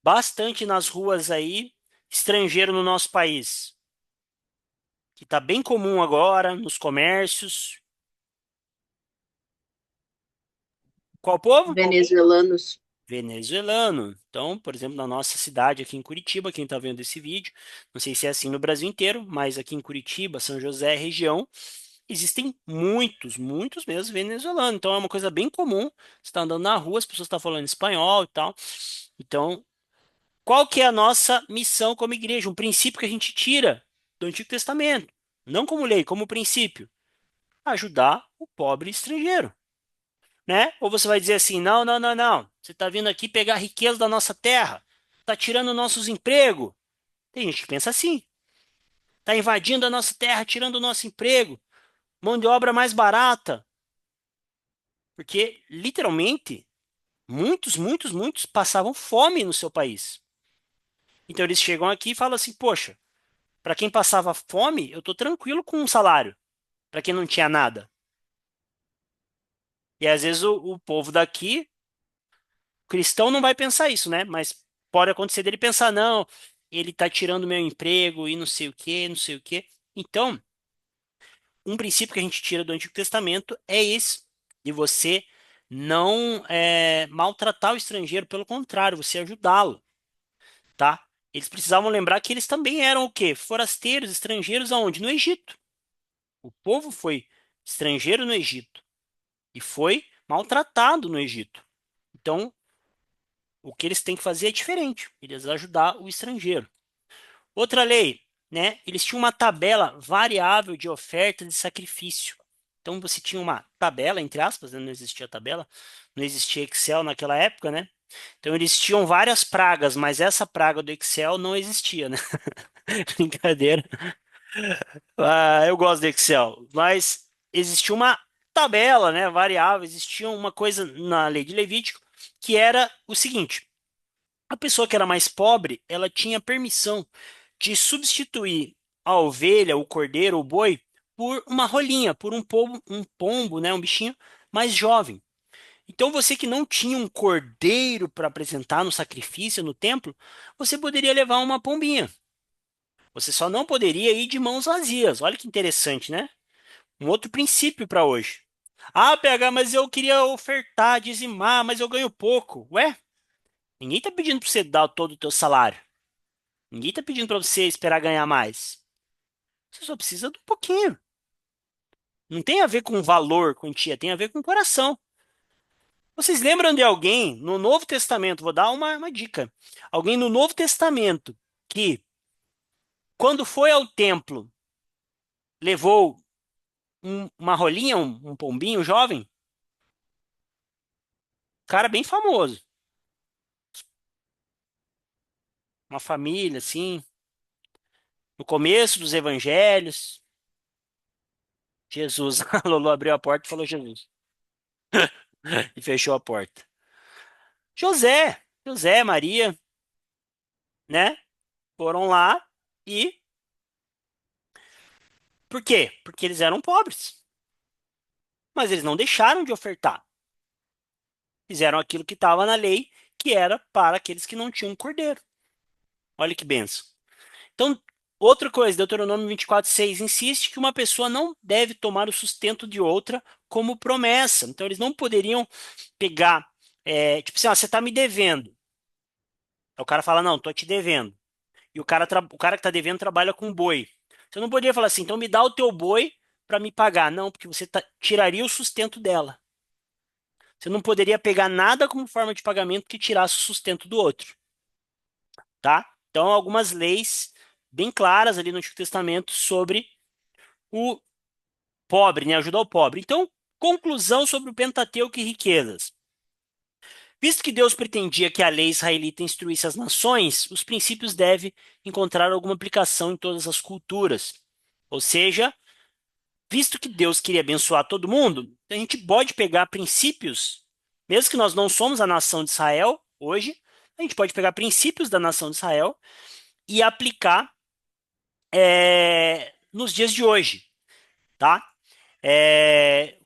bastante nas ruas aí, estrangeiro no nosso país? Que está bem comum agora nos comércios. Qual povo? Venezuelanos. Venezuelano. Então, por exemplo, na nossa cidade aqui em Curitiba, quem está vendo esse vídeo, não sei se é assim no Brasil inteiro, mas aqui em Curitiba, São José, região, existem muitos, muitos mesmo venezuelanos. Então é uma coisa bem comum. Você está andando na rua, as pessoas estão falando espanhol e tal. Então, qual que é a nossa missão como igreja? Um princípio que a gente tira do Antigo Testamento. Não como lei, como princípio. Ajudar o pobre estrangeiro, né? Ou você vai dizer assim, não, não, não, não. Você está vindo aqui pegar a riqueza da nossa terra. Está tirando nossos empregos. Tem gente que pensa assim. Está invadindo a nossa terra, tirando o nosso emprego. Mão de obra mais barata. Porque, literalmente, muitos, muitos, muitos passavam fome no seu país. Então eles chegam aqui e falam assim, poxa, para quem passava fome, eu estou tranquilo com um salário. Para quem não tinha nada. E às vezes o povo daqui, cristão, não vai pensar isso, né? Mas pode acontecer dele pensar, não, ele está tirando meu emprego e não sei o quê, não sei o quê. Então, um princípio que a gente tira do Antigo Testamento é esse, de você não maltratar o estrangeiro, pelo contrário, você ajudá-lo, tá? Eles precisavam lembrar que eles também eram o quê? Forasteiros, estrangeiros aonde? No Egito. O povo foi estrangeiro no Egito e foi maltratado no Egito. Então, o que eles têm que fazer é diferente, eles ajudar o estrangeiro. Outra lei, né? Eles tinham uma tabela variável de oferta de sacrifício. Então você tinha uma tabela, entre aspas, né? Não existia tabela, não existia Excel naquela época, né? Então eles tinham várias pragas, mas essa praga do Excel não existia, né? Brincadeira. Ah, eu gosto do Excel, mas existia uma tabela, né? Variável, existia uma coisa na lei de Levítico que era o seguinte: a pessoa que era mais pobre, ela tinha permissão de substituir a ovelha, o cordeiro, o boi, por uma rolinha, por um pombo, né, um bichinho mais jovem. Então você que não tinha um cordeiro para apresentar no sacrifício no templo, você poderia levar uma pombinha. Você só não poderia ir de mãos vazias. Olha que interessante, né? Um outro princípio para hoje. Ah, PH, mas eu queria ofertar, dizimar, mas eu ganho pouco. Ué, ninguém está pedindo para você dar todo o teu salário. Ninguém está pedindo para você esperar ganhar mais. Você só precisa de um pouquinho. Não tem a ver com valor, quantia, tem a ver com coração. Vocês lembram de alguém no Novo Testamento? Vou dar uma dica. Alguém no Novo Testamento que, quando foi ao templo, levou uma rolinha, um pombinho jovem? Cara bem famoso. Uma família, assim. No começo dos evangelhos. Jesus. A Lulu abriu a porta e falou Jesus. E fechou a porta. José. José, Maria, né? Foram lá e por quê? Porque eles eram pobres. Mas eles não deixaram de ofertar. Fizeram aquilo que estava na lei, que era para aqueles que não tinham cordeiro. Olha que benção. Então, outra coisa, Deuteronômio 24:6 insiste que uma pessoa não deve tomar o sustento de outra como promessa. Então, eles não poderiam pegar, tipo assim, você está me devendo. Aí o cara fala, não, estou te devendo. E o cara que está devendo trabalha com boi. Você não poderia falar assim, então me dá o teu boi para me pagar. Não, porque você tiraria o sustento dela. Você não poderia pegar nada como forma de pagamento que tirasse o sustento do outro, tá? Então, algumas leis bem claras ali no Antigo Testamento sobre o pobre, né? Ajudar o pobre. Então, conclusão sobre o Pentateuco e riquezas. Visto que Deus pretendia que a lei israelita instruísse as nações, os princípios devem encontrar alguma aplicação em todas as culturas. Ou seja, visto que Deus queria abençoar todo mundo, a gente pode pegar princípios, mesmo que nós não somos a nação de Israel hoje, a gente pode pegar princípios da nação de Israel e aplicar nos dias de hoje. tá?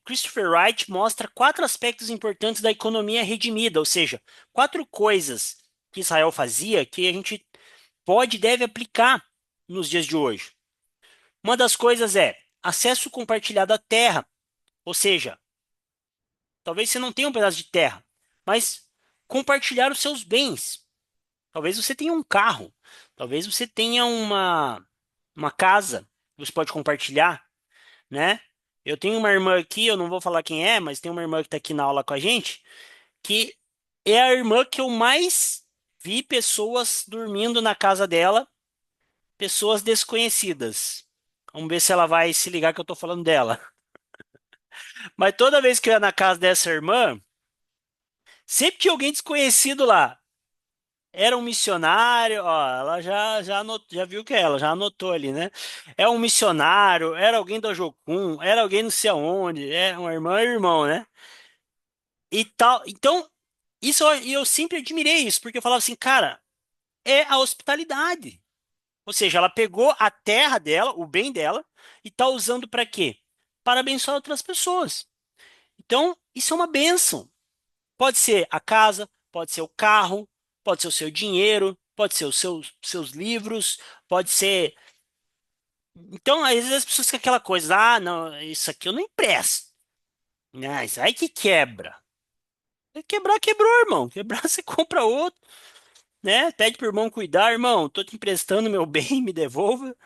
Christopher Wright mostra 4 aspectos importantes da economia redimida, ou seja, 4 coisas que Israel fazia que a gente pode e deve aplicar nos dias de hoje. Uma das coisas é acesso compartilhado à terra, ou seja, talvez você não tenha um pedaço de terra, mas compartilhar os seus bens. Talvez você tenha um carro, talvez você tenha uma casa que você pode compartilhar, né? Eu tenho uma irmã aqui, eu não vou falar quem é, mas tem uma irmã que está aqui na aula com a gente, que é a irmã que eu mais vi pessoas dormindo na casa dela, pessoas desconhecidas. Vamos ver se ela vai se ligar que eu estou falando dela. Mas toda vez que eu ia na casa dessa irmã, sempre tinha alguém desconhecido lá. Era um missionário, ó, ela já viu que é ela, já anotou ali, né? É um missionário, era alguém da Jocum, era alguém não sei aonde, é uma irmã e irmão, né? E tal. Então, eu sempre admirei isso, porque eu falava assim, cara, é a hospitalidade. Ou seja, ela pegou a terra dela, o bem dela, e tá usando para quê? Para abençoar outras pessoas. Então, isso é uma bênção. Pode ser a casa, pode ser o carro, pode ser o seu dinheiro, pode ser os seus livros, pode ser. Então, às vezes as pessoas ficam aquela coisa, ah, não, isso aqui eu não empresto. Ah, isso aí que quebra. Quebrar, quebrou, irmão. Quebrar, você compra outro, né? Pede pro irmão cuidar, irmão, tô te emprestando meu bem, me devolva.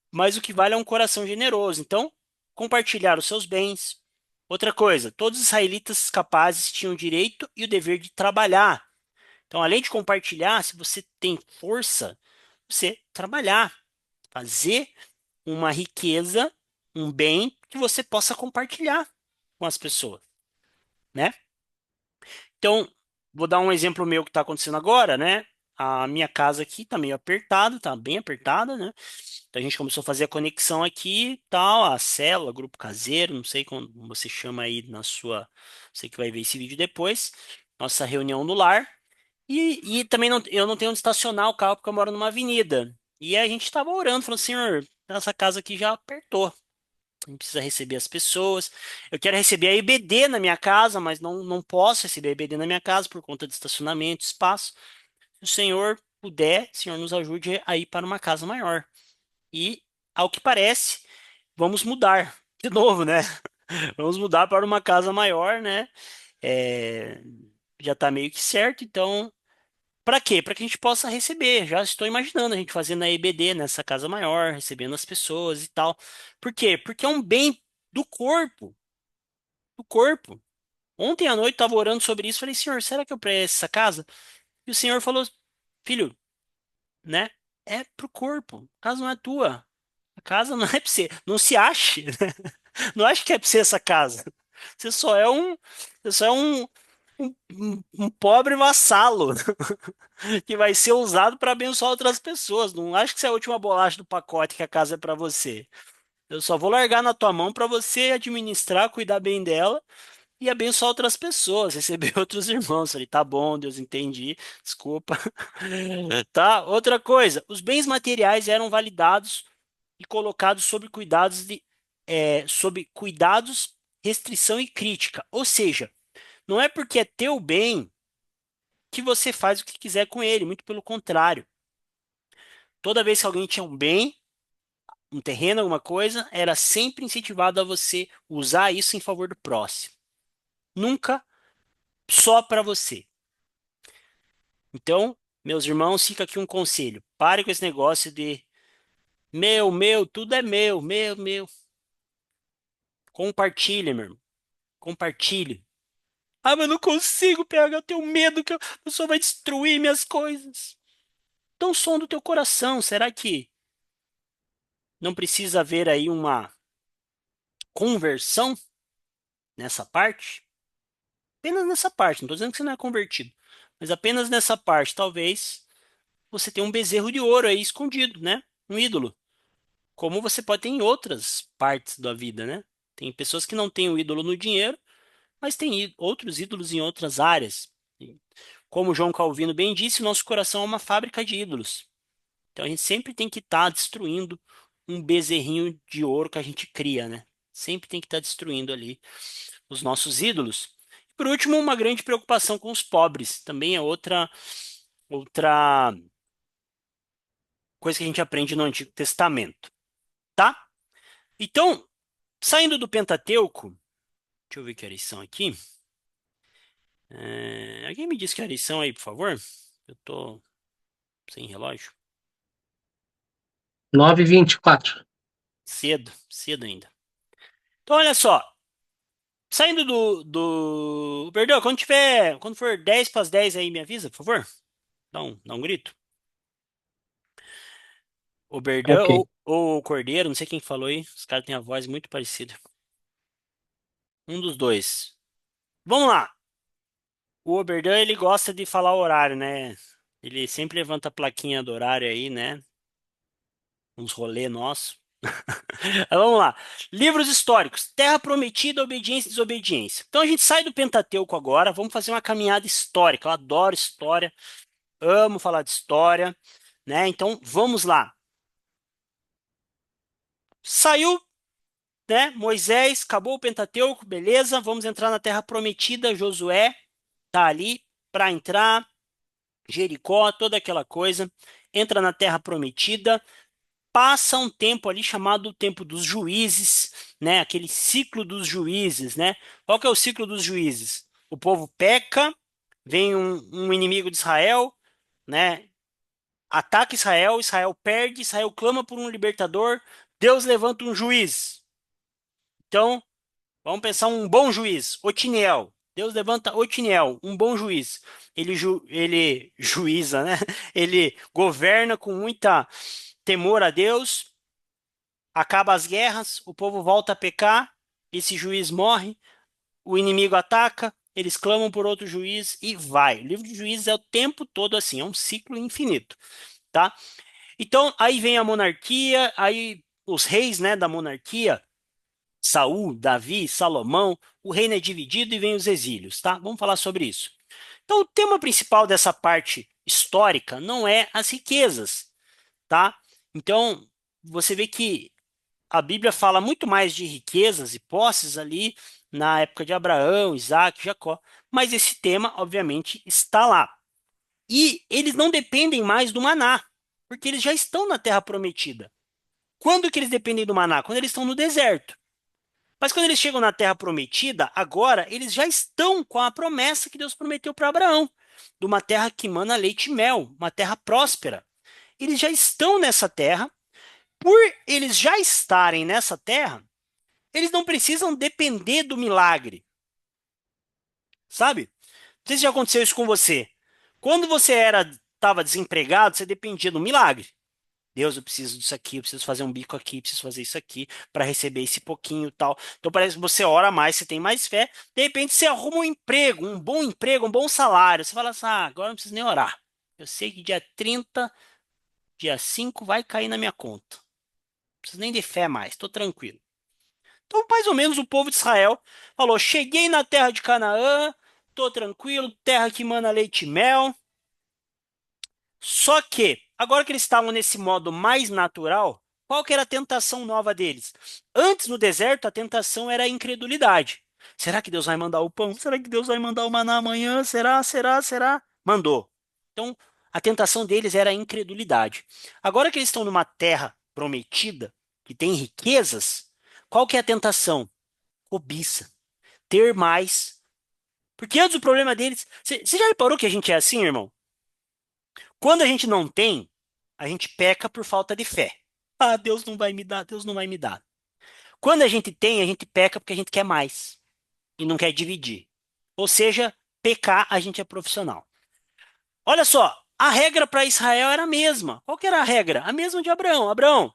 Mas o que vale é um coração generoso. Então, compartilhar os seus bens. Outra coisa, todos os israelitas capazes tinham o direito e o dever de trabalhar. Então, além de compartilhar, se você tem força, você trabalhar, fazer uma riqueza, um bem que você possa compartilhar com as pessoas, né? Então, vou dar um exemplo meu que está acontecendo agora, né? A minha casa aqui tá meio apertada, tá bem apertada, né? Então a gente começou a fazer a conexão aqui, tal, a célula, grupo caseiro, não sei como você chama aí na sua, você que vai ver esse vídeo depois, nossa reunião no lar. E também eu não tenho onde estacionar o carro porque eu moro numa avenida. E a gente estava orando, falando, Senhor, essa casa aqui já apertou. A gente precisa receber as pessoas. Eu quero receber a EBD na minha casa, mas não posso receber a EBD na minha casa por conta de estacionamento, espaço. Se o Senhor puder, Senhor, nos ajude a ir para uma casa maior. E, ao que parece, vamos mudar de novo, né? Vamos mudar para uma casa maior, né? É, já está meio que certo, então. Para quê? Para que a gente possa receber. Já estou imaginando a gente fazendo a EBD nessa casa maior, recebendo as pessoas e tal. Por quê? Porque é um bem do corpo, do corpo. Ontem à noite estava orando sobre isso, falei, Senhor, será que eu presto essa casa? E o Senhor falou, filho, né? É pro corpo. A casa não é tua. A casa não é para você. Não se ache. Não ache que é para você essa casa. Você só é você só é um pobre vassalo que vai ser usado para abençoar outras pessoas. Não acho que você é a última bolacha do pacote que a casa é para você. Eu só vou largar na tua mão para você administrar, cuidar bem dela e abençoar outras pessoas, receber outros irmãos. Falei, tá bom, Deus, entendi. Desculpa. Tá? Outra coisa, os bens materiais eram validados e colocados sob cuidados, restrição e crítica. Ou seja, não é porque é teu bem que você faz o que quiser com ele, muito pelo contrário. Toda vez que alguém tinha um bem, um terreno, alguma coisa, era sempre incentivado a você usar isso em favor do próximo. Nunca só para você. Então, meus irmãos, fica aqui um conselho. Pare com esse negócio de meu, tudo é meu, meu. Compartilhe, meu irmão. Compartilhe. Ah, mas eu não consigo, PH, eu tenho medo que a pessoa vai destruir minhas coisas. Então, som do teu coração, será que não precisa haver aí uma conversão nessa parte? Apenas nessa parte, não estou dizendo que você não é convertido, mas apenas nessa parte, talvez você tenha um bezerro de ouro aí escondido, né? Um ídolo. Como você pode ter em outras partes da vida, né? Tem pessoas que não têm o ídolo no dinheiro, mas tem outros ídolos em outras áreas. E, como João Calvino bem disse, nosso coração é uma fábrica de ídolos. Então a gente sempre tem que estar destruindo um bezerrinho de ouro que a gente cria, né? Sempre tem que estar destruindo ali os nossos ídolos. Por último, uma grande preocupação com os pobres. Também é outra coisa que a gente aprende no Antigo Testamento, tá? Então, saindo do Pentateuco, deixa eu ver que horas são aqui. Alguém me diz que horas são aí, por favor? Eu tô sem relógio. 9h24. Cedo, cedo ainda. Então, olha só. Saindo do... Perdão, quando for 10 para as 10 aí, me avisa, por favor. Dá um grito. O Berdão Ok. ou o Cordeiro, não sei quem falou aí. Os caras têm a voz muito parecida. Um dos dois. Vamos lá. O Oberdan, ele gosta de falar horário, né? Ele sempre levanta a plaquinha do horário aí, né? Uns rolê nossos. Vamos lá. Livros históricos. Terra Prometida, Obediência e Desobediência. Então a gente sai do Pentateuco agora. Vamos fazer uma caminhada histórica. Eu adoro história. Amo falar de história, né? Então vamos lá. Saiu, né? Moisés, acabou o Pentateuco, beleza? Vamos entrar na Terra Prometida. Josué tá ali para entrar. Jericó, toda aquela coisa, entra na Terra Prometida, passa um tempo ali chamado tempo dos juízes, né? Aquele ciclo dos juízes, né? Qual que é o ciclo dos juízes? O povo peca, vem um inimigo de Israel, né? Ataca Israel, Israel perde, Israel clama por um libertador, Deus levanta um juiz. Então, vamos pensar um bom juiz, Otiniel. Deus levanta Otiniel, um bom juiz. Ele juíza, né? Ele governa com muita temor a Deus, acaba as guerras, o povo volta a pecar, esse juiz morre, o inimigo ataca, eles clamam por outro juiz e vai. O livro de Juízes é o tempo todo assim, é um ciclo infinito, tá? Então, aí vem a monarquia, aí os reis, né, da monarquia, Saul, Davi, Salomão, o reino é dividido e vem os exílios, tá? Vamos falar sobre isso. Então, o tema principal dessa parte histórica não é as riquezas, tá? Então, você vê que a Bíblia fala muito mais de riquezas e posses ali na época de Abraão, Isaac, Jacó, mas esse tema, obviamente, está lá. E eles não dependem mais do maná, porque eles já estão na terra prometida. Quando que eles dependem do maná? Quando eles estão no deserto. Mas quando eles chegam na terra prometida, agora eles já estão com a promessa que Deus prometeu para Abraão, de uma terra que mana leite e mel, uma terra próspera. Eles já estão nessa terra. Por eles já estarem nessa terra, eles não precisam depender do milagre, sabe? Não sei se já aconteceu isso com você. Quando você estava desempregado, você dependia do milagre. Deus, eu preciso disso aqui, eu preciso fazer um bico aqui, preciso fazer isso aqui para receber esse pouquinho e tal. Então parece que você ora mais, você tem mais fé. De repente você arruma um emprego, um bom salário. Você fala assim: ah, agora não preciso nem orar. Eu sei que dia 30, dia 5 vai cair na minha conta. Não preciso nem de fé mais, estou tranquilo. Então, mais ou menos, o povo de Israel falou: cheguei na terra de Canaã, estou tranquilo, terra que mana leite e mel. Só que, agora que eles estavam nesse modo mais natural, qual que era a tentação nova deles? Antes, no deserto, a tentação era a incredulidade. Será que Deus vai mandar o pão? Será que Deus vai mandar o maná amanhã? Será? Será? Será? Mandou. Então, a tentação deles era a incredulidade. Agora que eles estão numa terra prometida, que tem riquezas, qual que é a tentação? Cobiça. Ter mais. Porque antes o problema deles. Você já reparou que a gente é assim, irmão? Quando a gente não tem, a gente peca por falta de fé. Ah, Deus não vai me dar, Deus não vai me dar. Quando a gente tem, a gente peca porque a gente quer mais e não quer dividir. Ou seja, pecar, a gente é profissional. Olha só, a regra para Israel era a mesma. Qual que era a regra? A mesma de Abraão. Abraão,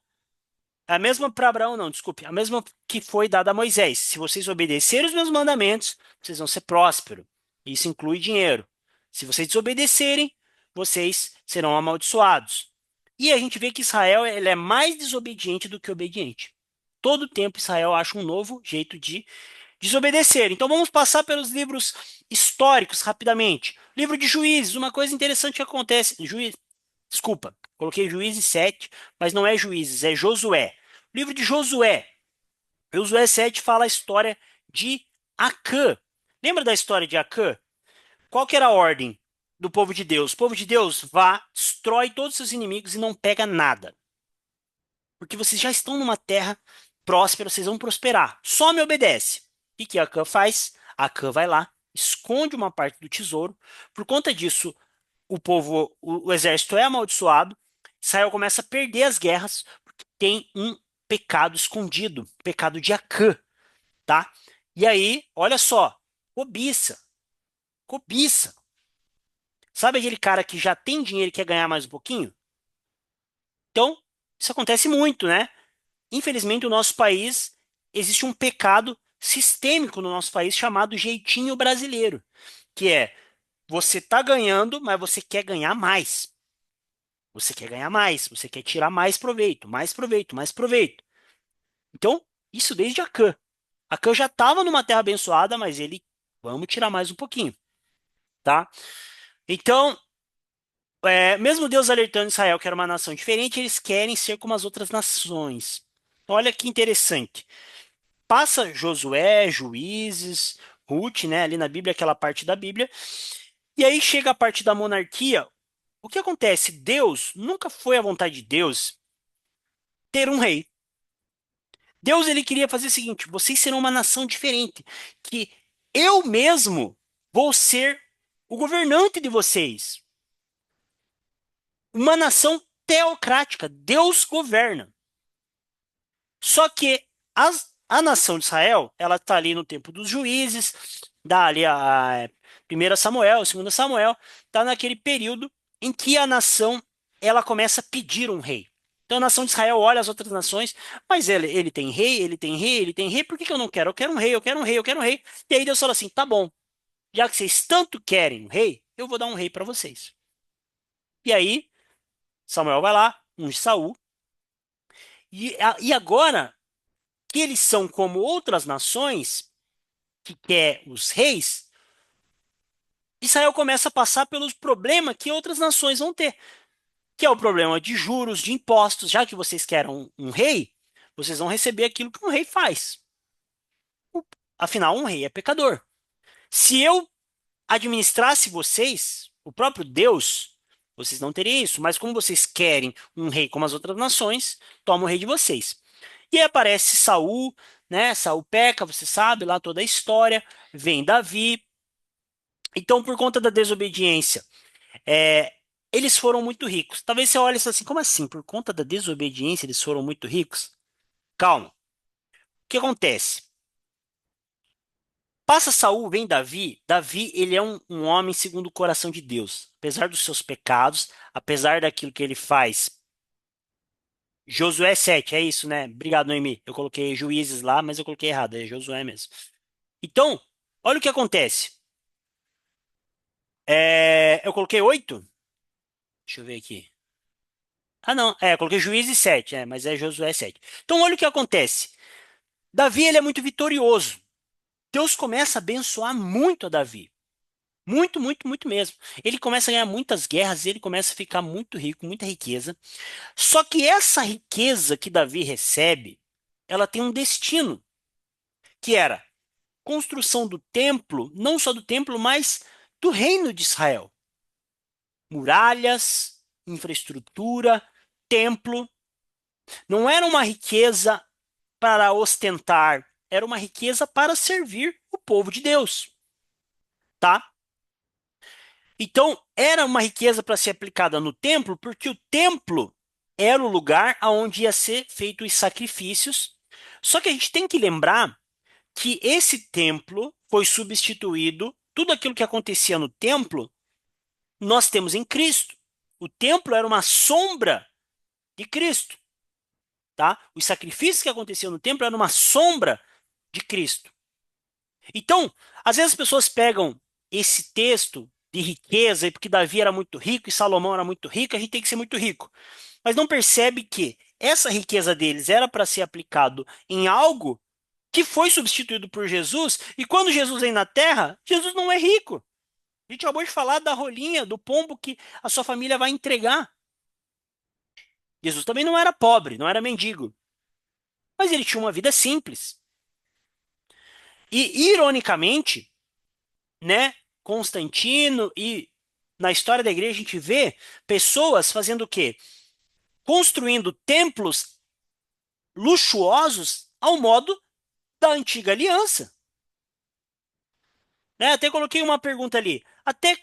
a mesma para Abraão, não, desculpe, a mesma que foi dada a Moisés. Se vocês obedecerem os meus mandamentos, vocês vão ser prósperos. Isso inclui dinheiro. Se vocês desobedecerem, vocês serão amaldiçoados. E a gente vê que Israel ele é mais desobediente do que obediente. Todo tempo Israel acha um novo jeito de desobedecer. Então vamos passar pelos livros históricos rapidamente. Livro de Juízes, uma coisa interessante que acontece. Desculpa, coloquei Juízes 7, mas não é Juízes, é Josué. Livro de Josué. Josué 7 fala a história de Acã. Lembra da história de Acã? Qual que era a ordem do povo de Deus? O povo de Deus vá, destrói todos os seus inimigos e não pega nada. Porque vocês já estão numa terra próspera, vocês vão prosperar. Só me obedece. O que Acã faz? Acã vai lá, esconde uma parte do tesouro. Por conta disso, o exército é amaldiçoado. Israel começa a perder as guerras porque tem um pecado escondido, pecado de Acã, tá? E aí, olha só, cobiça, cobiça. Sabe aquele cara que já tem dinheiro e quer ganhar mais um pouquinho? Então, isso acontece muito, né? Infelizmente, no nosso país existe um pecado sistêmico no nosso país chamado jeitinho brasileiro, que é você tá ganhando, mas você quer ganhar mais. Você quer ganhar mais, você quer tirar mais proveito, mais proveito, mais proveito. Então, isso desde Acã. Acã já estava numa terra abençoada, mas ele, vamos tirar mais um pouquinho, tá? Então, mesmo Deus alertando Israel que era uma nação diferente, eles querem ser como as outras nações. Olha que interessante. Passa Josué, Juízes, Ruth, né, ali na Bíblia, aquela parte da Bíblia, e aí chega a parte da monarquia. O que acontece? Deus, nunca foi a vontade de Deus ter um rei. Deus ele queria fazer o seguinte: vocês serão uma nação diferente, que eu mesmo vou ser o governante de vocês. Uma nação teocrática, Deus governa. Só que a nação de Israel, ela está ali no tempo dos juízes, dá ali a 1 Samuel, 2 Samuel, está naquele período em que a nação ela começa a pedir um rei. Então a nação de Israel olha as outras nações, mas ele tem rei, ele tem rei, ele tem rei, por que que eu não quero? Eu quero um rei, eu quero um rei, eu quero um rei. E aí Deus fala assim: tá bom, já que vocês tanto querem um rei, eu vou dar um rei para vocês. E aí Samuel vai lá, unge Saul, e agora que eles são como outras nações, que quer os reis, Israel começa a passar pelos problemas que outras nações vão ter, que é o problema de juros, de impostos. Já que vocês querem um rei, vocês vão receber aquilo que um rei faz. Afinal, um rei é pecador. Se eu administrasse vocês, o próprio Deus, vocês não teriam isso. Mas como vocês querem um rei como as outras nações, toma o rei de vocês. E aí aparece Saul, né? Saul peca, você sabe lá toda a história. Vem Davi. Então, por conta da desobediência, é, eles foram muito ricos. Talvez você olhe e fale assim, como assim? Por conta da desobediência, eles foram muito ricos? Calma. O que acontece? Passa Saul, vem Davi. Davi, ele é um homem segundo o coração de Deus. Apesar dos seus pecados, apesar daquilo que ele faz. Josué 7, é isso, né? Obrigado, Noemi. Eu coloquei juízes lá, mas eu coloquei errado. É Josué mesmo. Então, olha o que acontece. Eu coloquei 8? Deixa eu ver aqui. Ah, não. Eu coloquei Juízes 7, mas é Josué 7. Então, olha o que acontece. Davi, ele é muito vitorioso. Deus começa a abençoar muito a Davi. Muito, muito, muito mesmo. Ele começa a ganhar muitas guerras, ele começa a ficar muito rico, muita riqueza. Só que essa riqueza que Davi recebe, ela tem um destino, que era construção do templo, não só do templo, mas do reino de Israel. Muralhas, infraestrutura, templo. Não era uma riqueza para ostentar, era uma riqueza para servir o povo de Deus, tá? Então, era uma riqueza para ser aplicada no templo, porque o templo era o lugar onde ia ser feito os sacrifícios. Só que a gente tem que lembrar que esse templo foi substituído, tudo aquilo que acontecia no templo, nós temos em Cristo. O templo era uma sombra de Cristo, tá? Os sacrifícios que aconteciam no templo eram uma sombra de Cristo. Então, às vezes as pessoas pegam esse texto de riqueza, porque Davi era muito rico e Salomão era muito rico, a gente tem que ser muito rico. Mas não percebe que essa riqueza deles era para ser aplicado em algo que foi substituído por Jesus, e quando Jesus vem na terra, Jesus não é rico. A gente acabou de falar da rolinha, do pombo que a sua família vai entregar. Jesus também não era pobre, não era mendigo. mas ele tinha uma vida simples. E, ironicamente, né, Constantino e na história da igreja a gente vê pessoas fazendo o quê? Construindo templos luxuosos ao modo da antiga aliança. Né? Até coloquei uma pergunta ali. Até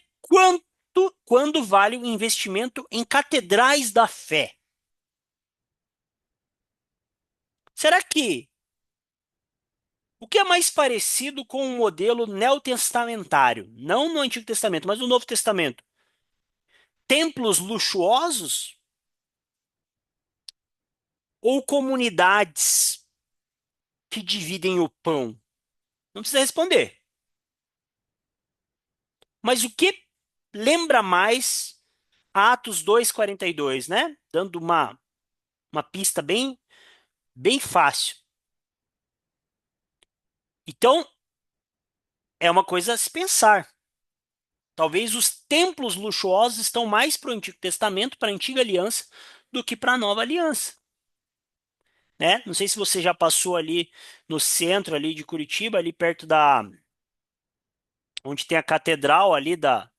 quando vale o investimento em catedrais da fé? Será que o que é mais parecido com o modelo neotestamentário? Não no Antigo Testamento, mas no Novo Testamento. Templos luxuosos ou comunidades que dividem o pão? Não precisa responder. Mas o que lembra mais Atos 2:42, né? Dando uma pista bem fácil. Então, é uma coisa a se pensar. Talvez os templos luxuosos estão mais para o Antigo Testamento, para a Antiga Aliança, do que para a Nova Aliança. Né? Não sei se você já passou ali no centro ali de Curitiba, ali perto da onde tem a catedral ali da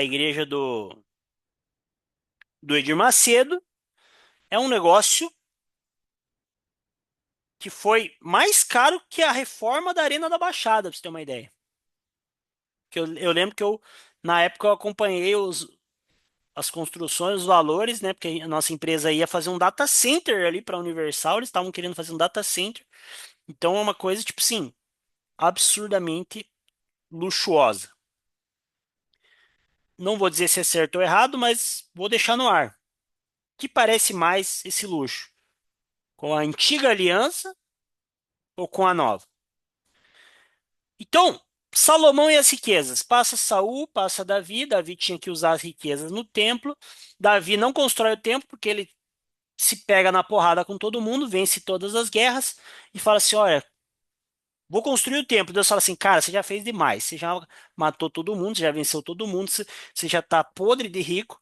igreja do Edir Macedo. É um negócio que foi mais caro que a reforma da Arena da Baixada, para você ter uma ideia. Que eu lembro que na época, eu acompanhei as construções, os valores, né? Porque a nossa empresa ia fazer um data center ali para a Universal, eles estavam querendo fazer um data center. Então é uma coisa, tipo assim, absurdamente luxuosa. Não vou dizer se é certo ou errado, mas vou deixar no ar. Que parece mais esse luxo? Com a antiga aliança ou com a nova? Então, Salomão e as riquezas. Passa Saul, passa Davi. Davi tinha que usar as riquezas no templo. Davi não constrói o templo porque ele se pega na porrada com todo mundo, vence todas as guerras e fala assim: olha, vou construir o templo. Deus fala assim: cara, você já fez demais. Você já matou todo mundo, você já venceu todo mundo, você já está podre de rico.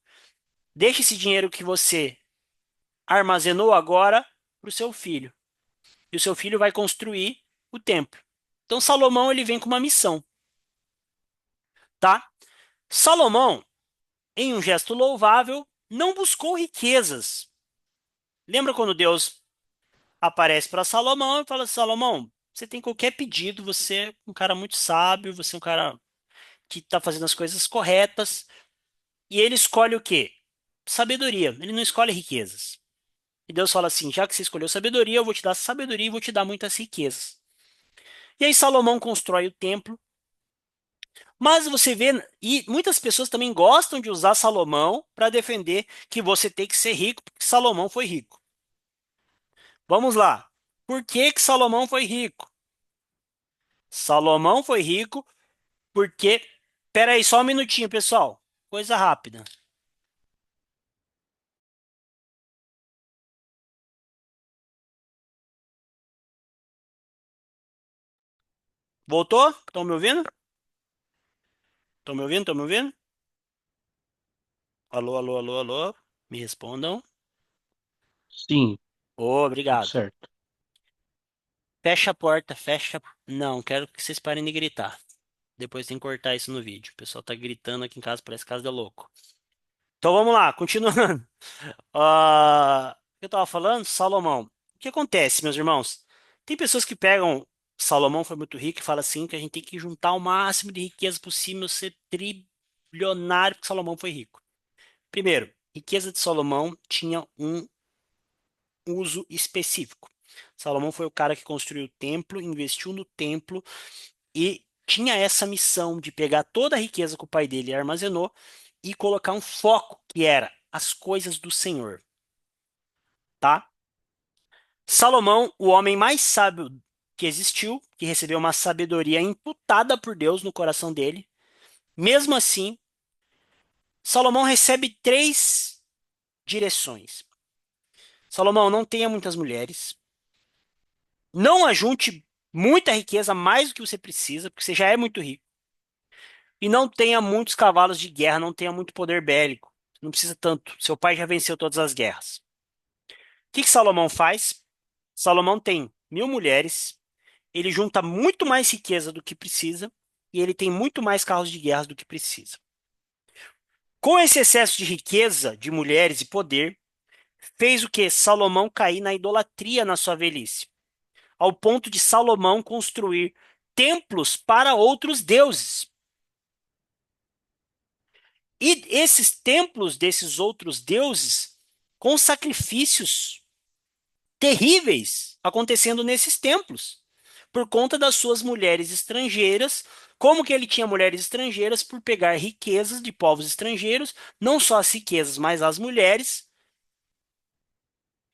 Deixa esse dinheiro que você armazenou agora para o seu filho. E o seu filho vai construir o templo. Então Salomão ele vem com uma missão, tá? Salomão, em um gesto louvável, não buscou riquezas. Lembra quando Deus aparece para Salomão e fala: Salomão, você tem qualquer pedido, você é um cara muito sábio, você é um cara que está fazendo as coisas corretas. E ele escolhe o quê? Sabedoria. Ele não escolhe riquezas. E Deus fala assim: já que você escolheu sabedoria, eu vou te dar sabedoria e vou te dar muitas riquezas. E aí Salomão constrói o templo. Mas você vê, e muitas pessoas também gostam de usar Salomão para defender que você tem que ser rico, porque Salomão foi rico. Vamos lá. Por que que Salomão foi rico? Salomão foi rico porque. Pera aí, só um minutinho, pessoal. Coisa rápida. Voltou? Estão me ouvindo? Estão me ouvindo? Estão me ouvindo? Alô, alô, alô, alô. Me respondam. Sim, Oh, tudo obrigado. certo. Fecha a porta, fecha. Não, quero que vocês parem de gritar. Depois tem que cortar isso no vídeo. O pessoal tá gritando aqui em casa, parece casa de louco. Então vamos lá, continuando. O que eu tava falando? Salomão. O que acontece, meus irmãos? Tem pessoas que pegam Salomão foi muito rico e fala assim que a gente tem que juntar o máximo de riqueza possível, ser trilionário, porque Salomão foi rico. Primeiro, riqueza de Salomão tinha um uso específico. Salomão foi o cara que construiu o templo, investiu no templo e tinha essa missão de pegar toda a riqueza que o pai dele armazenou e colocar um foco que era as coisas do Senhor, tá? Salomão, o homem mais sábio que existiu, que recebeu uma sabedoria imputada por Deus no coração dele. Mesmo assim, Salomão recebe três direções. Salomão, não tenha muitas mulheres. Não ajunte muita riqueza, mais do que você precisa, porque você já é muito rico. E não tenha muitos cavalos de guerra, não tenha muito poder bélico. Não precisa tanto. Seu pai já venceu todas as guerras. O que que Salomão faz? Salomão tem 1.000 mulheres, ele junta muito mais riqueza do que precisa e ele tem muito mais carros de guerra do que precisa. Com esse excesso de riqueza, de mulheres e poder, fez o que? Salomão cair na idolatria na sua velhice, ao ponto de Salomão construir templos para outros deuses. E esses templos desses outros deuses, com sacrifícios terríveis acontecendo nesses templos, por conta das suas mulheres estrangeiras. Como que ele tinha mulheres estrangeiras? Por pegar riquezas de povos estrangeiros, não só as riquezas, mas as mulheres.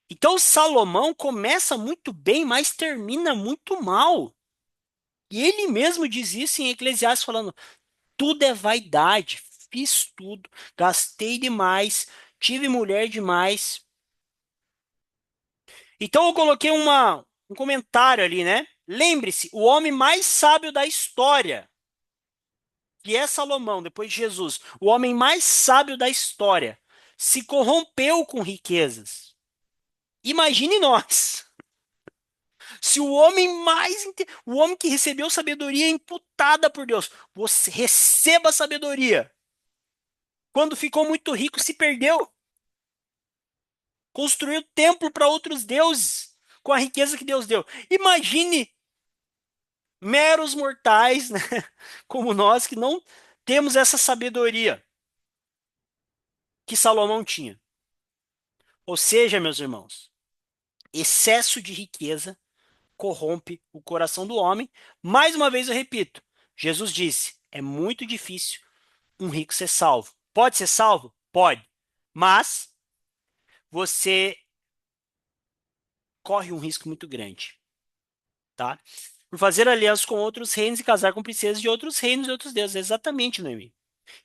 Então Salomão começa muito bem, mas termina muito mal. E ele mesmo diz isso em Eclesiastes, falando: tudo é vaidade, fiz tudo, gastei demais, tive mulher demais. Então eu coloquei um comentário ali, né? Lembre-se, o homem mais sábio da história, que é Salomão, depois de Jesus, o homem mais sábio da história, se corrompeu com riquezas. Imagine nós. Se o homem o homem que recebeu sabedoria imputada por Deus, você receba sabedoria. Quando ficou muito rico, se perdeu. Construiu templo para outros deuses com a riqueza que Deus deu. Imagine meros mortais, né, como nós, que não temos essa sabedoria que Salomão tinha. Ou seja, meus irmãos, excesso de riqueza corrompe o coração do homem. Mais uma vez eu repito, Jesus disse: é muito difícil um rico ser salvo. Pode ser salvo? Pode. Mas você corre um risco muito grande, tá? Por fazer alianças com outros reinos e casar com princesas de outros reinos e outros deuses. Exatamente, Noemi.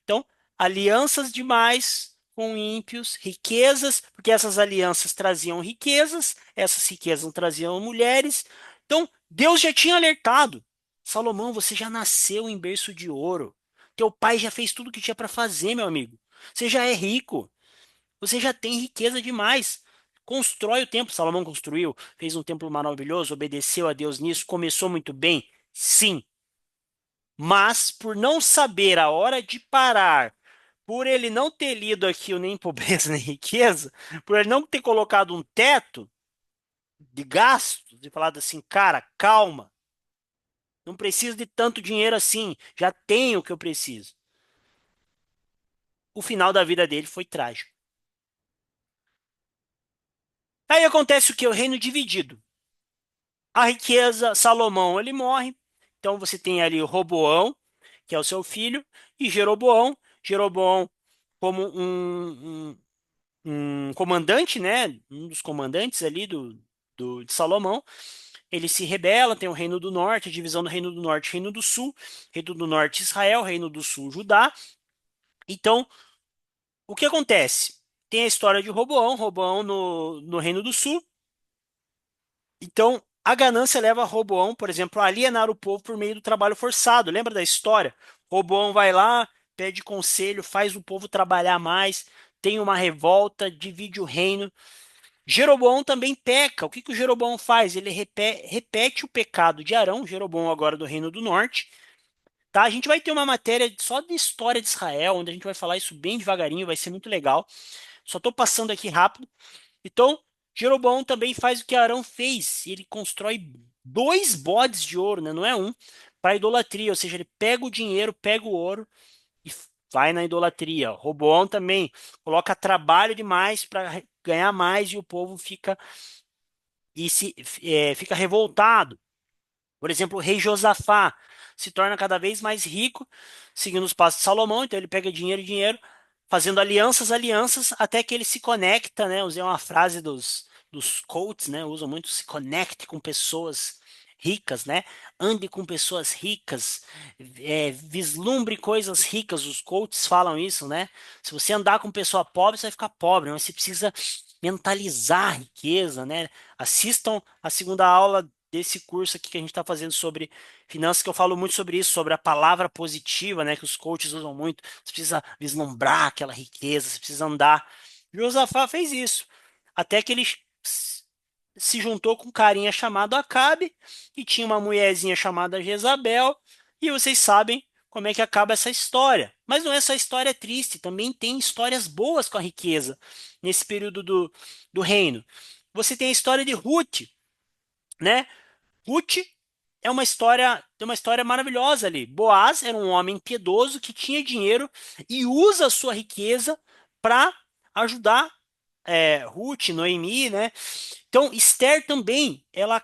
Então, alianças demais com ímpios, riquezas, porque essas alianças traziam riquezas, essas riquezas não traziam mulheres. Então, Deus já tinha alertado: Salomão, você já nasceu em berço de ouro. Teu pai já fez tudo o que tinha para fazer, meu amigo. Você já é rico. Você já tem riqueza demais. Constrói o templo. Salomão construiu, fez um templo maravilhoso, obedeceu a Deus nisso, começou muito bem. Sim, mas por não saber a hora de parar, por ele não ter lido aqui o nem pobreza nem riqueza, por ele não ter colocado um teto de gastos, e falado assim: cara, calma, não preciso de tanto dinheiro assim, já tenho o que eu preciso. O final da vida dele foi trágico. Aí acontece o que? O reino dividido. A riqueza, Salomão, ele morre. Então você tem ali o Roboão, que é o seu filho, e Jeroboão. Jeroboão como um comandante, né? Um dos comandantes ali de Salomão. Ele se rebela, tem o Reino do Norte, a divisão do Reino do Norte e Reino do Sul. Reino do Norte, Israel, Reino do Sul, Judá. Então, o que acontece? Tem a história de Roboão, Roboão no Reino do Sul. Então, a ganância leva Roboão, por exemplo, a alienar o povo por meio do trabalho forçado. Lembra da história? Roboão vai lá, pede conselho, faz o povo trabalhar mais, tem uma revolta, divide o reino. Jeroboão também peca. O que que o Jeroboão faz? Ele repete o pecado de Arão, Jeroboão agora do Reino do Norte. Tá? A gente vai ter uma matéria só de história de Israel, onde a gente vai falar isso bem devagarinho, vai ser muito legal. Só estou passando aqui rápido. Então, Jeroboão também faz o que Arão fez. Ele constrói dois bodes de ouro, né? Não é um, para idolatria. Ou seja, ele pega o dinheiro, pega o ouro e vai na idolatria. Roboão também coloca trabalho demais para ganhar mais e o povo fica revoltado. Por exemplo, o rei Josafá se torna cada vez mais rico, seguindo os passos de Salomão. Então ele pega dinheiro e dinheiro, fazendo alianças, alianças, até que ele se conecta, né? Usei uma frase dos coaches, né? Usam muito: se conecte com pessoas ricas, né? Ande com pessoas ricas, vislumbre coisas ricas. Os coaches falam isso, né? Se você andar com pessoa pobre, você vai ficar pobre, mas você precisa mentalizar a riqueza, né? Assistam a segunda aula desse curso aqui que a gente está fazendo sobre finanças, que eu falo muito sobre isso, sobre a palavra positiva, né, que os coaches usam muito. Você precisa vislumbrar aquela riqueza, você precisa andar. Josafá fez isso, até que ele se juntou com um carinha chamado Acabe, e tinha uma mulherzinha chamada Jezabel, e vocês sabem como é que acaba essa história. Mas não é só história triste, também tem histórias boas com a riqueza nesse período do reino. Você tem a história de Ruth, né? Ruth tem uma história maravilhosa ali. Boaz era um homem piedoso que tinha dinheiro e usa a sua riqueza para ajudar Ruth, Noemi, né? Então, Esther também, ela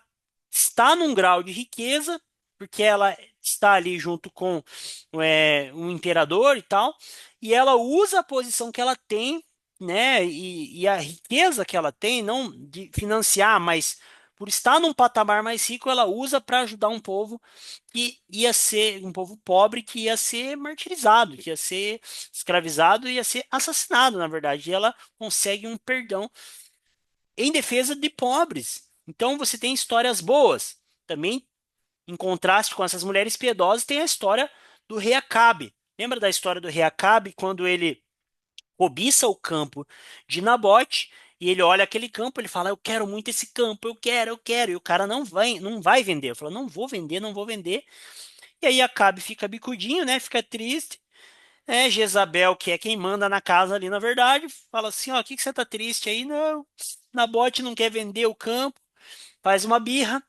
está num grau de riqueza, porque ela está ali junto com um imperador e tal, e ela usa a posição que ela tem, né, e a riqueza que ela tem, não de financiar, mas por estar num patamar mais rico, ela usa para ajudar um povo que ia ser um povo pobre, que ia ser martirizado, que ia ser escravizado, ia ser assassinado, na verdade. E ela consegue um perdão em defesa de pobres. Então você tem histórias boas. Também, em contraste com essas mulheres piedosas, tem a história do rei Acabe. Lembra da história do rei Acabe, quando ele cobiça o campo de Nabote e ele olha aquele campo, ele fala: "Eu quero muito esse campo, eu quero, eu quero". E o cara não vai vender. Ele fala: "Não vou vender, não vou vender". E aí Acabe fica bicudinho, né? Fica triste. Jezabel, que é quem manda na casa ali, na verdade, fala assim: "Ó, o que que você tá triste aí?" Não, Nabote não quer vender o campo, faz uma birra.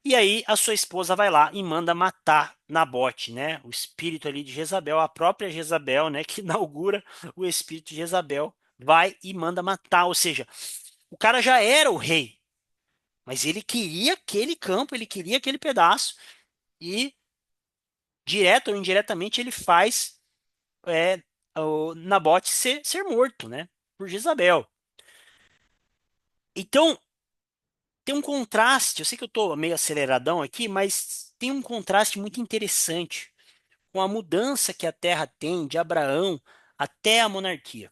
E aí a sua esposa vai lá e manda matar Nabote, né? O espírito ali de Jezabel, a própria Jezabel, né? Que inaugura o espírito de Jezabel, vai e manda matar. Ou seja, o cara já era o rei, mas ele queria aquele campo, ele queria aquele pedaço e direto ou indiretamente ele faz é, o Nabote ser morto, né? Por Jezabel. Então tem um contraste. Eu sei que eu estou meio aceleradão aqui, mas tem um contraste muito interessante com a mudança que a Terra tem de Abraão até a monarquia.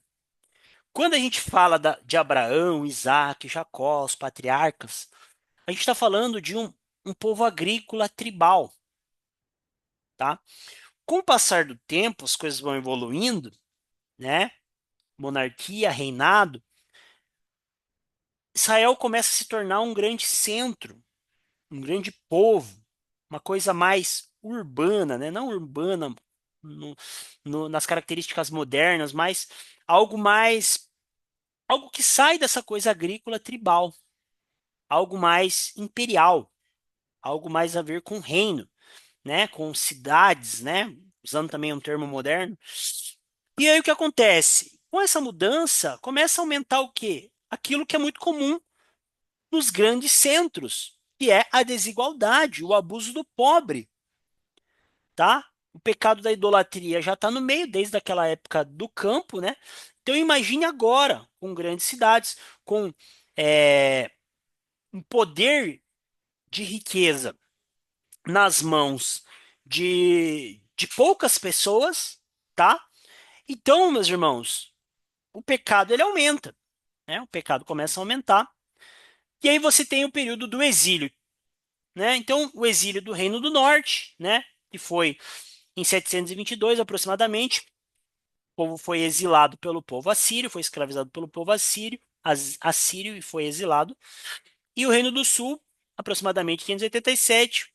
Quando a gente fala de Abraão, Isaac, Jacó, os patriarcas, a gente está falando de um povo agrícola tribal, tá? Com o passar do tempo, as coisas vão evoluindo, né? Monarquia, reinado, Israel começa a se tornar um grande centro, um grande povo, uma coisa mais urbana, né? Não urbana no- nas características modernas, mas algo mais, algo que sai dessa coisa agrícola tribal, algo mais imperial, algo mais a ver com reino, né? Com cidades, né? Usando também um termo moderno. E aí o que acontece? Com essa mudança, começa a aumentar o quê? Aquilo que é muito comum nos grandes centros, que é a desigualdade, o abuso do pobre, tá? O pecado da idolatria já está no meio, desde aquela época do campo, né? Então imagine agora, com grandes cidades, com é, um poder de riqueza nas mãos de poucas pessoas, tá? Então, meus irmãos, o pecado ele aumenta, né? O pecado começa a aumentar. E aí você tem o período do exílio, né? Então, o exílio do Reino do Norte, né? Que foi em 722 aproximadamente. O povo foi exilado pelo povo assírio, foi escravizado pelo povo assírio e foi exilado. E o Reino do Sul, aproximadamente 587,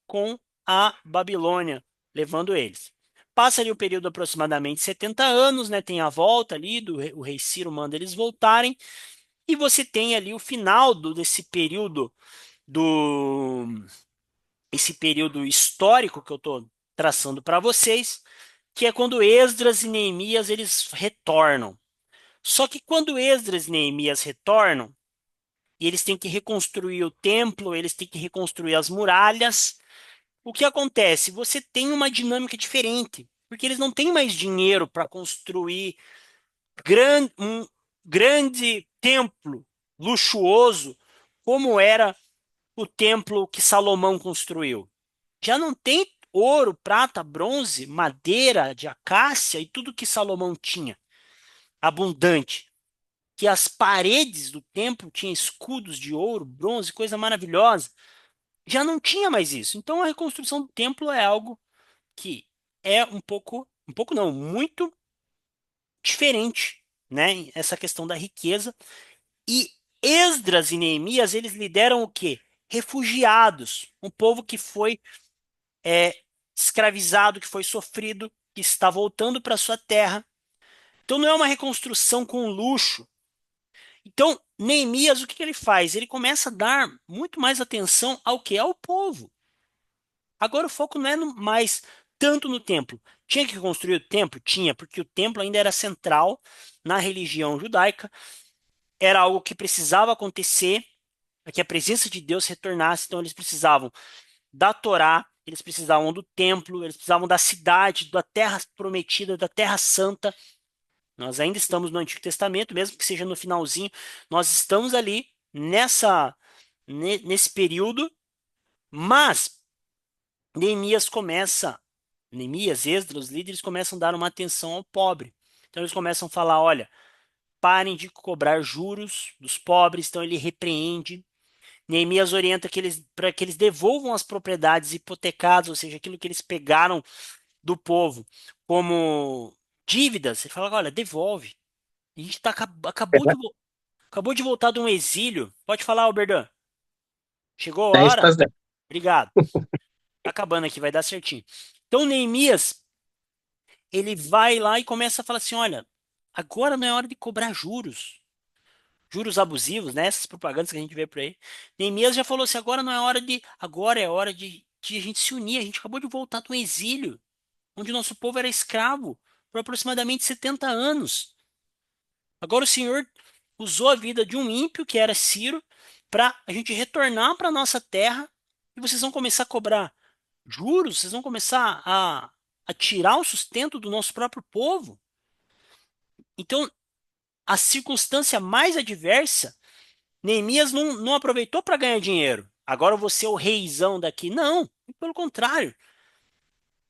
com a Babilônia, levando eles. Passa ali o período de aproximadamente 70 anos, né? Tem a volta ali, o rei Ciro manda eles voltarem, e você tem ali o final desse período do esse período histórico que eu estou traçando para vocês, que é quando Esdras e Neemias eles retornam. Só que quando Esdras e Neemias retornam, e eles têm que reconstruir o templo, eles têm que reconstruir as muralhas, o que acontece? Você tem uma dinâmica diferente, porque eles não têm mais dinheiro para construir um grande templo luxuoso, como era o templo que Salomão construiu. Já não tem ouro, prata, bronze, madeira de acácia e tudo que Salomão tinha, abundante. Que as paredes do templo tinham escudos de ouro, bronze, coisa maravilhosa. Já não tinha mais isso. Então a reconstrução do templo é algo que é um pouco não, muito diferente, né? Essa questão da riqueza. E Esdras e Neemias, eles lideram o quê? Refugiados, um povo que foi escravizado, que foi sofrido, que está voltando para sua terra. Então não é uma reconstrução com luxo. Então, Neemias, o que ele faz? Ele começa a dar muito mais atenção ao que? Ao povo. Agora o foco não é mais tanto no templo. Tinha que construir o templo? Tinha, porque o templo ainda era central na religião judaica, era algo que precisava acontecer para que a presença de Deus retornasse, então eles precisavam da Torá, eles precisavam do templo, eles precisavam da cidade, da terra prometida, da terra santa. Nós ainda estamos no Antigo Testamento, mesmo que seja no finalzinho, nós estamos ali nesse período, mas Neemias começa, Neemias, Esdras, os líderes começam a dar uma atenção ao pobre. Então eles começam a falar, olha, parem de cobrar juros dos pobres, então ele repreende. Neemias orienta para que eles devolvam as propriedades hipotecadas, ou seja, aquilo que eles pegaram do povo como dívidas. Ele fala, olha, devolve. A gente acabou de voltar de um exílio. Pode falar, Alberdan. Chegou a 10 para hora? as 10. Obrigado. Tá acabando aqui, vai dar certinho. Então, Neemias, ele vai lá e começa a falar assim, olha, agora não é hora de cobrar juros. Juros abusivos, né? Essas propagandas que a gente vê por aí. Neemias já falou assim, agora é hora de a gente se unir. A gente acabou de voltar de um exílio, onde nosso povo era escravo por aproximadamente 70 anos. Agora o Senhor usou a vida de um ímpio, que era Ciro, para a gente retornar para nossa terra e vocês vão começar a cobrar juros, vocês vão começar a tirar o sustento do nosso próprio povo. Então, a circunstância mais adversa, Neemias não aproveitou para ganhar dinheiro. Agora eu vou ser o reizão daqui. Não, pelo contrário.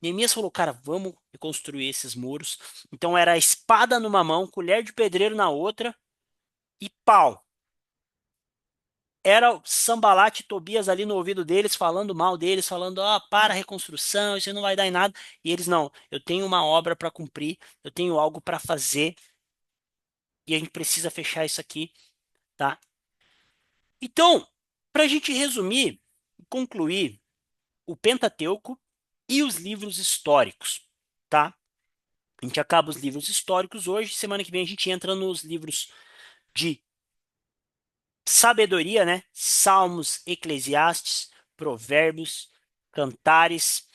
Neemias falou, cara, vamos reconstruir esses muros. Então era a espada numa mão, colher de pedreiro na outra e pau. Era o Sambalat e Tobias ali no ouvido deles, falando mal deles, falando, para a reconstrução, isso não vai dar em nada. E eles, não, eu tenho uma obra para cumprir, eu tenho algo para fazer, e a gente precisa fechar isso aqui, tá? Então, para a gente resumir e concluir o Pentateuco e os livros históricos, tá? A gente acaba os livros históricos hoje, semana que vem a gente entra nos livros de sabedoria, né? Salmos, Eclesiastes, Provérbios, Cantares,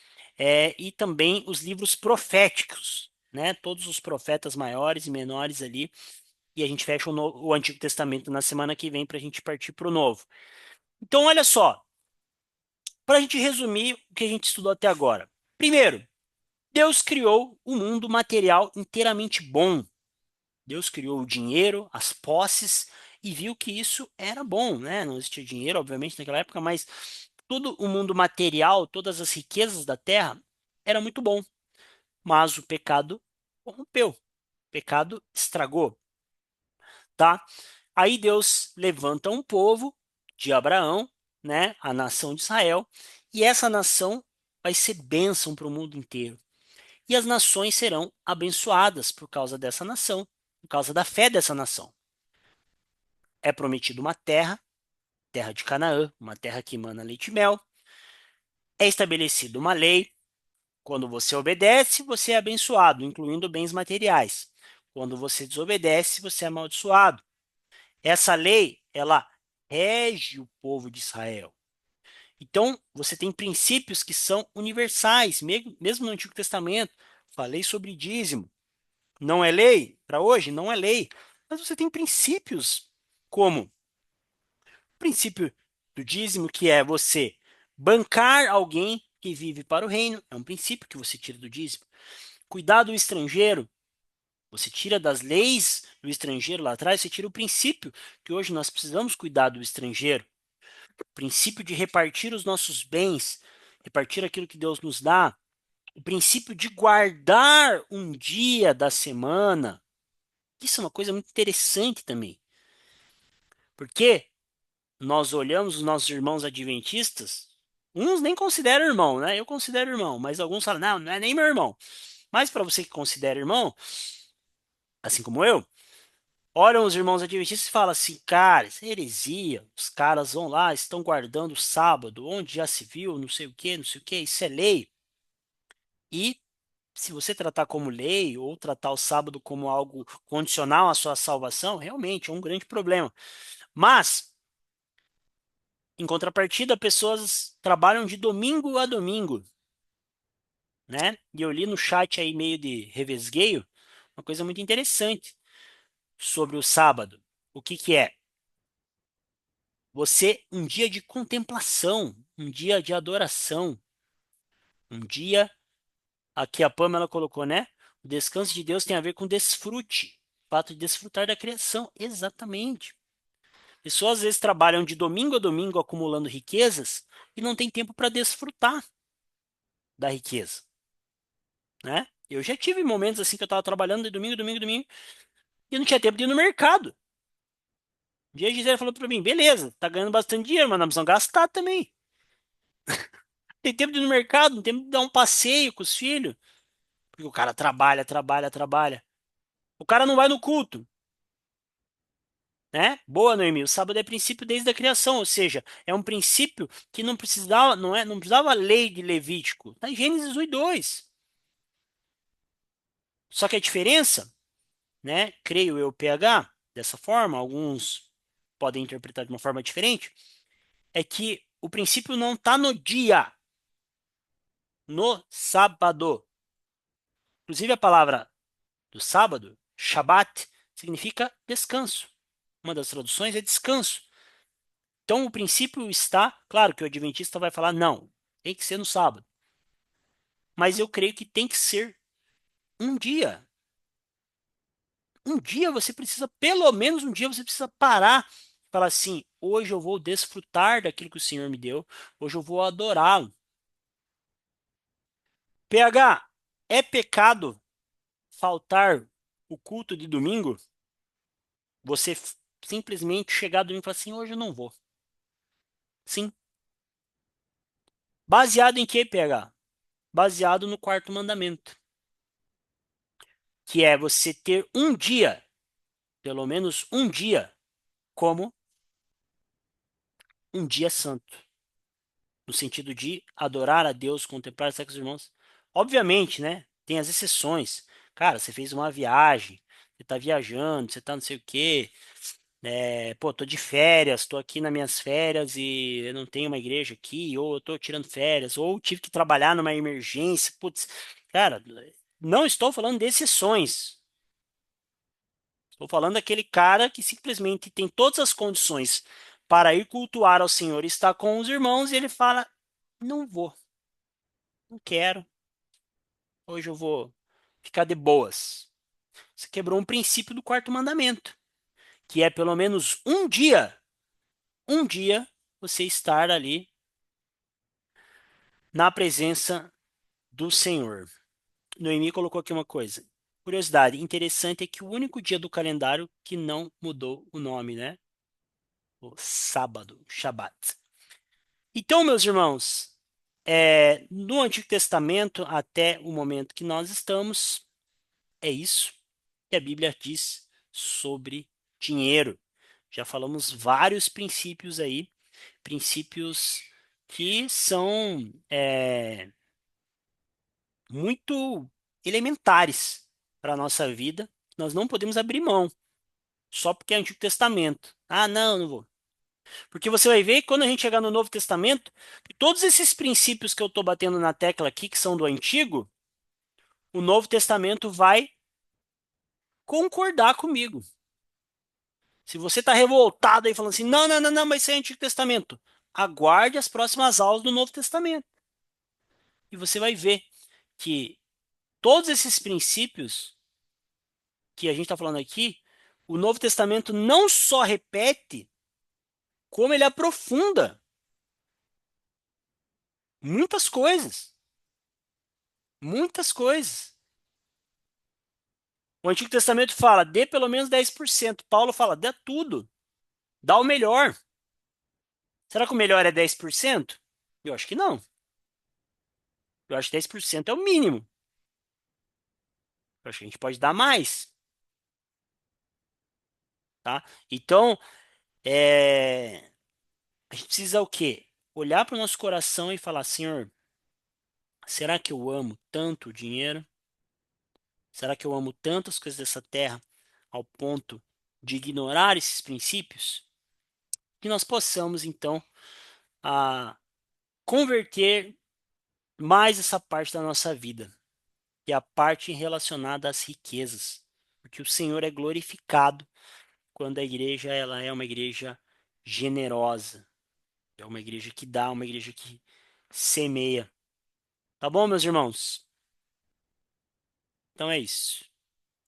e também os livros proféticos, né? Todos os profetas maiores e menores ali. E a gente fecha o Antigo Testamento na semana que vem para a gente partir para o Novo. Então, olha só, para a gente resumir o que a gente estudou até agora. Primeiro, Deus criou o mundo material inteiramente bom. Deus criou o dinheiro, as posses, e viu que isso era bom, né? Não existia dinheiro, obviamente, naquela época, mas todo o mundo material, todas as riquezas da terra, era muito bom. Mas o pecado corrompeu, o pecado estragou, tá? Aí Deus levanta um povo de Abraão, né? A nação de Israel, e essa nação vai ser bênção para o mundo inteiro. E as nações serão abençoadas por causa dessa nação, por causa da fé dessa nação. É prometido uma terra, terra de Canaã, uma terra que emana leite e mel. É estabelecida uma lei. Quando você obedece, você é abençoado, incluindo bens materiais. Quando você desobedece, você é amaldiçoado. Essa lei, ela rege o povo de Israel. Então, você tem princípios que são universais, mesmo no Antigo Testamento. Falei sobre dízimo. Não é lei para hoje? Não é lei. Mas você tem princípios como o princípio do dízimo, que é você bancar alguém que vive para o reino, é um princípio que você tira do dízimo. Cuidar do estrangeiro, você tira das leis do estrangeiro lá atrás, você tira o princípio que hoje nós precisamos cuidar do estrangeiro. O princípio de repartir os nossos bens, repartir aquilo que Deus nos dá. O princípio de guardar um dia da semana. Isso é uma coisa muito interessante também. Porque nós olhamos os nossos irmãos adventistas, uns nem consideram irmão, né? Eu considero irmão, mas alguns falam, não, não é nem meu irmão. Mas para você que considera irmão, assim como eu, olham os irmãos adventistas e falam assim, cara, isso é heresia. Os caras vão lá, estão guardando o sábado, onde já se viu, não sei o quê, não sei o quê, isso é lei. E se você tratar como lei ou tratar o sábado como algo condicional à sua salvação, realmente é um grande problema. Mas, em contrapartida, pessoas trabalham de domingo a domingo, né? E eu li no chat aí meio de revesgueio uma coisa muito interessante sobre o sábado. O que que é? Você, um dia de contemplação, um dia de adoração, um dia, aqui a Pamela colocou, né? O descanso de Deus tem a ver com desfrute, o fato de desfrutar da criação, exatamente. Pessoas às vezes trabalham de domingo a domingo acumulando riquezas e não tem tempo para desfrutar da riqueza, né? Eu já tive momentos assim que eu estava trabalhando de domingo, domingo, domingo e não tinha tempo de ir no mercado. Um dia a Gisele falou para mim, beleza, tá ganhando bastante dinheiro, mas nós precisamos gastar também. Tem tempo de ir no mercado, não tem tempo de dar um passeio com os filhos. Porque o cara trabalha, trabalha, trabalha. O cara não vai no culto, né? Boa, Noemi. O sábado é princípio desde a criação, ou seja, é um princípio que não precisava, não precisava lei de Levítico. Está em Gênesis 1 e 2. Só que a diferença, né? Creio eu, PH, dessa forma, alguns podem interpretar de uma forma diferente, é que o princípio não está no dia, no sábado. Inclusive a palavra do sábado, Shabbat, significa descanso. Uma das traduções é descanso. Então o princípio está, claro que o adventista vai falar, não, tem que ser no sábado. Mas eu creio que tem que ser um dia. Um dia você precisa, pelo menos um dia você precisa parar e falar assim, hoje eu vou desfrutar daquilo que o Senhor me deu, hoje eu vou adorá-lo. PH, é pecado faltar o culto de domingo? Você simplesmente chegar domingo e falar assim, hoje eu não vou. Sim. Baseado em que, PH? Baseado no quarto mandamento, que é você ter um dia, pelo menos um dia, como um dia santo, no sentido de adorar a Deus, contemplar os seus irmãos. Obviamente, né? Tem as exceções. Cara, você fez uma viagem, você tá viajando, você tá não sei o quê. Pô, tô de férias, tô aqui nas minhas férias e eu não tenho uma igreja aqui, ou eu tô tirando férias, ou tive que trabalhar numa emergência. Putz, cara, não estou falando de exceções. Estou falando daquele cara que simplesmente tem todas as condições para ir cultuar ao Senhor e estar com os irmãos e ele fala: não vou, não quero, hoje eu vou ficar de boas. Você quebrou um princípio do quarto mandamento, que é pelo menos um dia você estar ali na presença do Senhor. Noemi colocou aqui uma coisa. Curiosidade interessante é que o único dia do calendário que não mudou o nome, né? O sábado, Shabat. Então, meus irmãos, no Antigo Testamento, até o momento que nós estamos, é isso que a Bíblia diz sobre dinheiro. Já falamos vários princípios aí, princípios que são muito elementares para a nossa vida. Nós não podemos abrir mão, só porque é Antigo Testamento. Ah, não, não vou. Porque você vai ver que quando a gente chegar no Novo Testamento, que todos esses princípios que eu estou batendo na tecla aqui, que são do Antigo, o Novo Testamento vai concordar comigo. Se você está revoltado aí falando assim, não, não, não, não, mas isso é Antigo Testamento, aguarde as próximas aulas do Novo Testamento. E você vai ver que todos esses princípios que a gente está falando aqui, o Novo Testamento não só repete, como ele aprofunda muitas coisas. Muitas coisas. O Antigo Testamento fala, dê pelo menos 10%. Paulo fala, dê tudo. Dá o melhor. Será que o melhor é 10%? Eu acho que não. Eu acho que 10% é o mínimo. Eu acho que a gente pode dar mais. tá? Então, a gente precisa o quê? Olhar para o nosso coração e falar, Senhor, será que eu amo tanto o dinheiro? Será que eu amo tanto as coisas dessa terra ao ponto de ignorar esses princípios? Que nós possamos, então, a converter mais essa parte da nossa vida, que é a parte relacionada às riquezas, porque o Senhor é glorificado quando a igreja ela é uma igreja generosa, é uma igreja que dá, uma igreja que semeia. Tá bom, meus irmãos? Então é isso.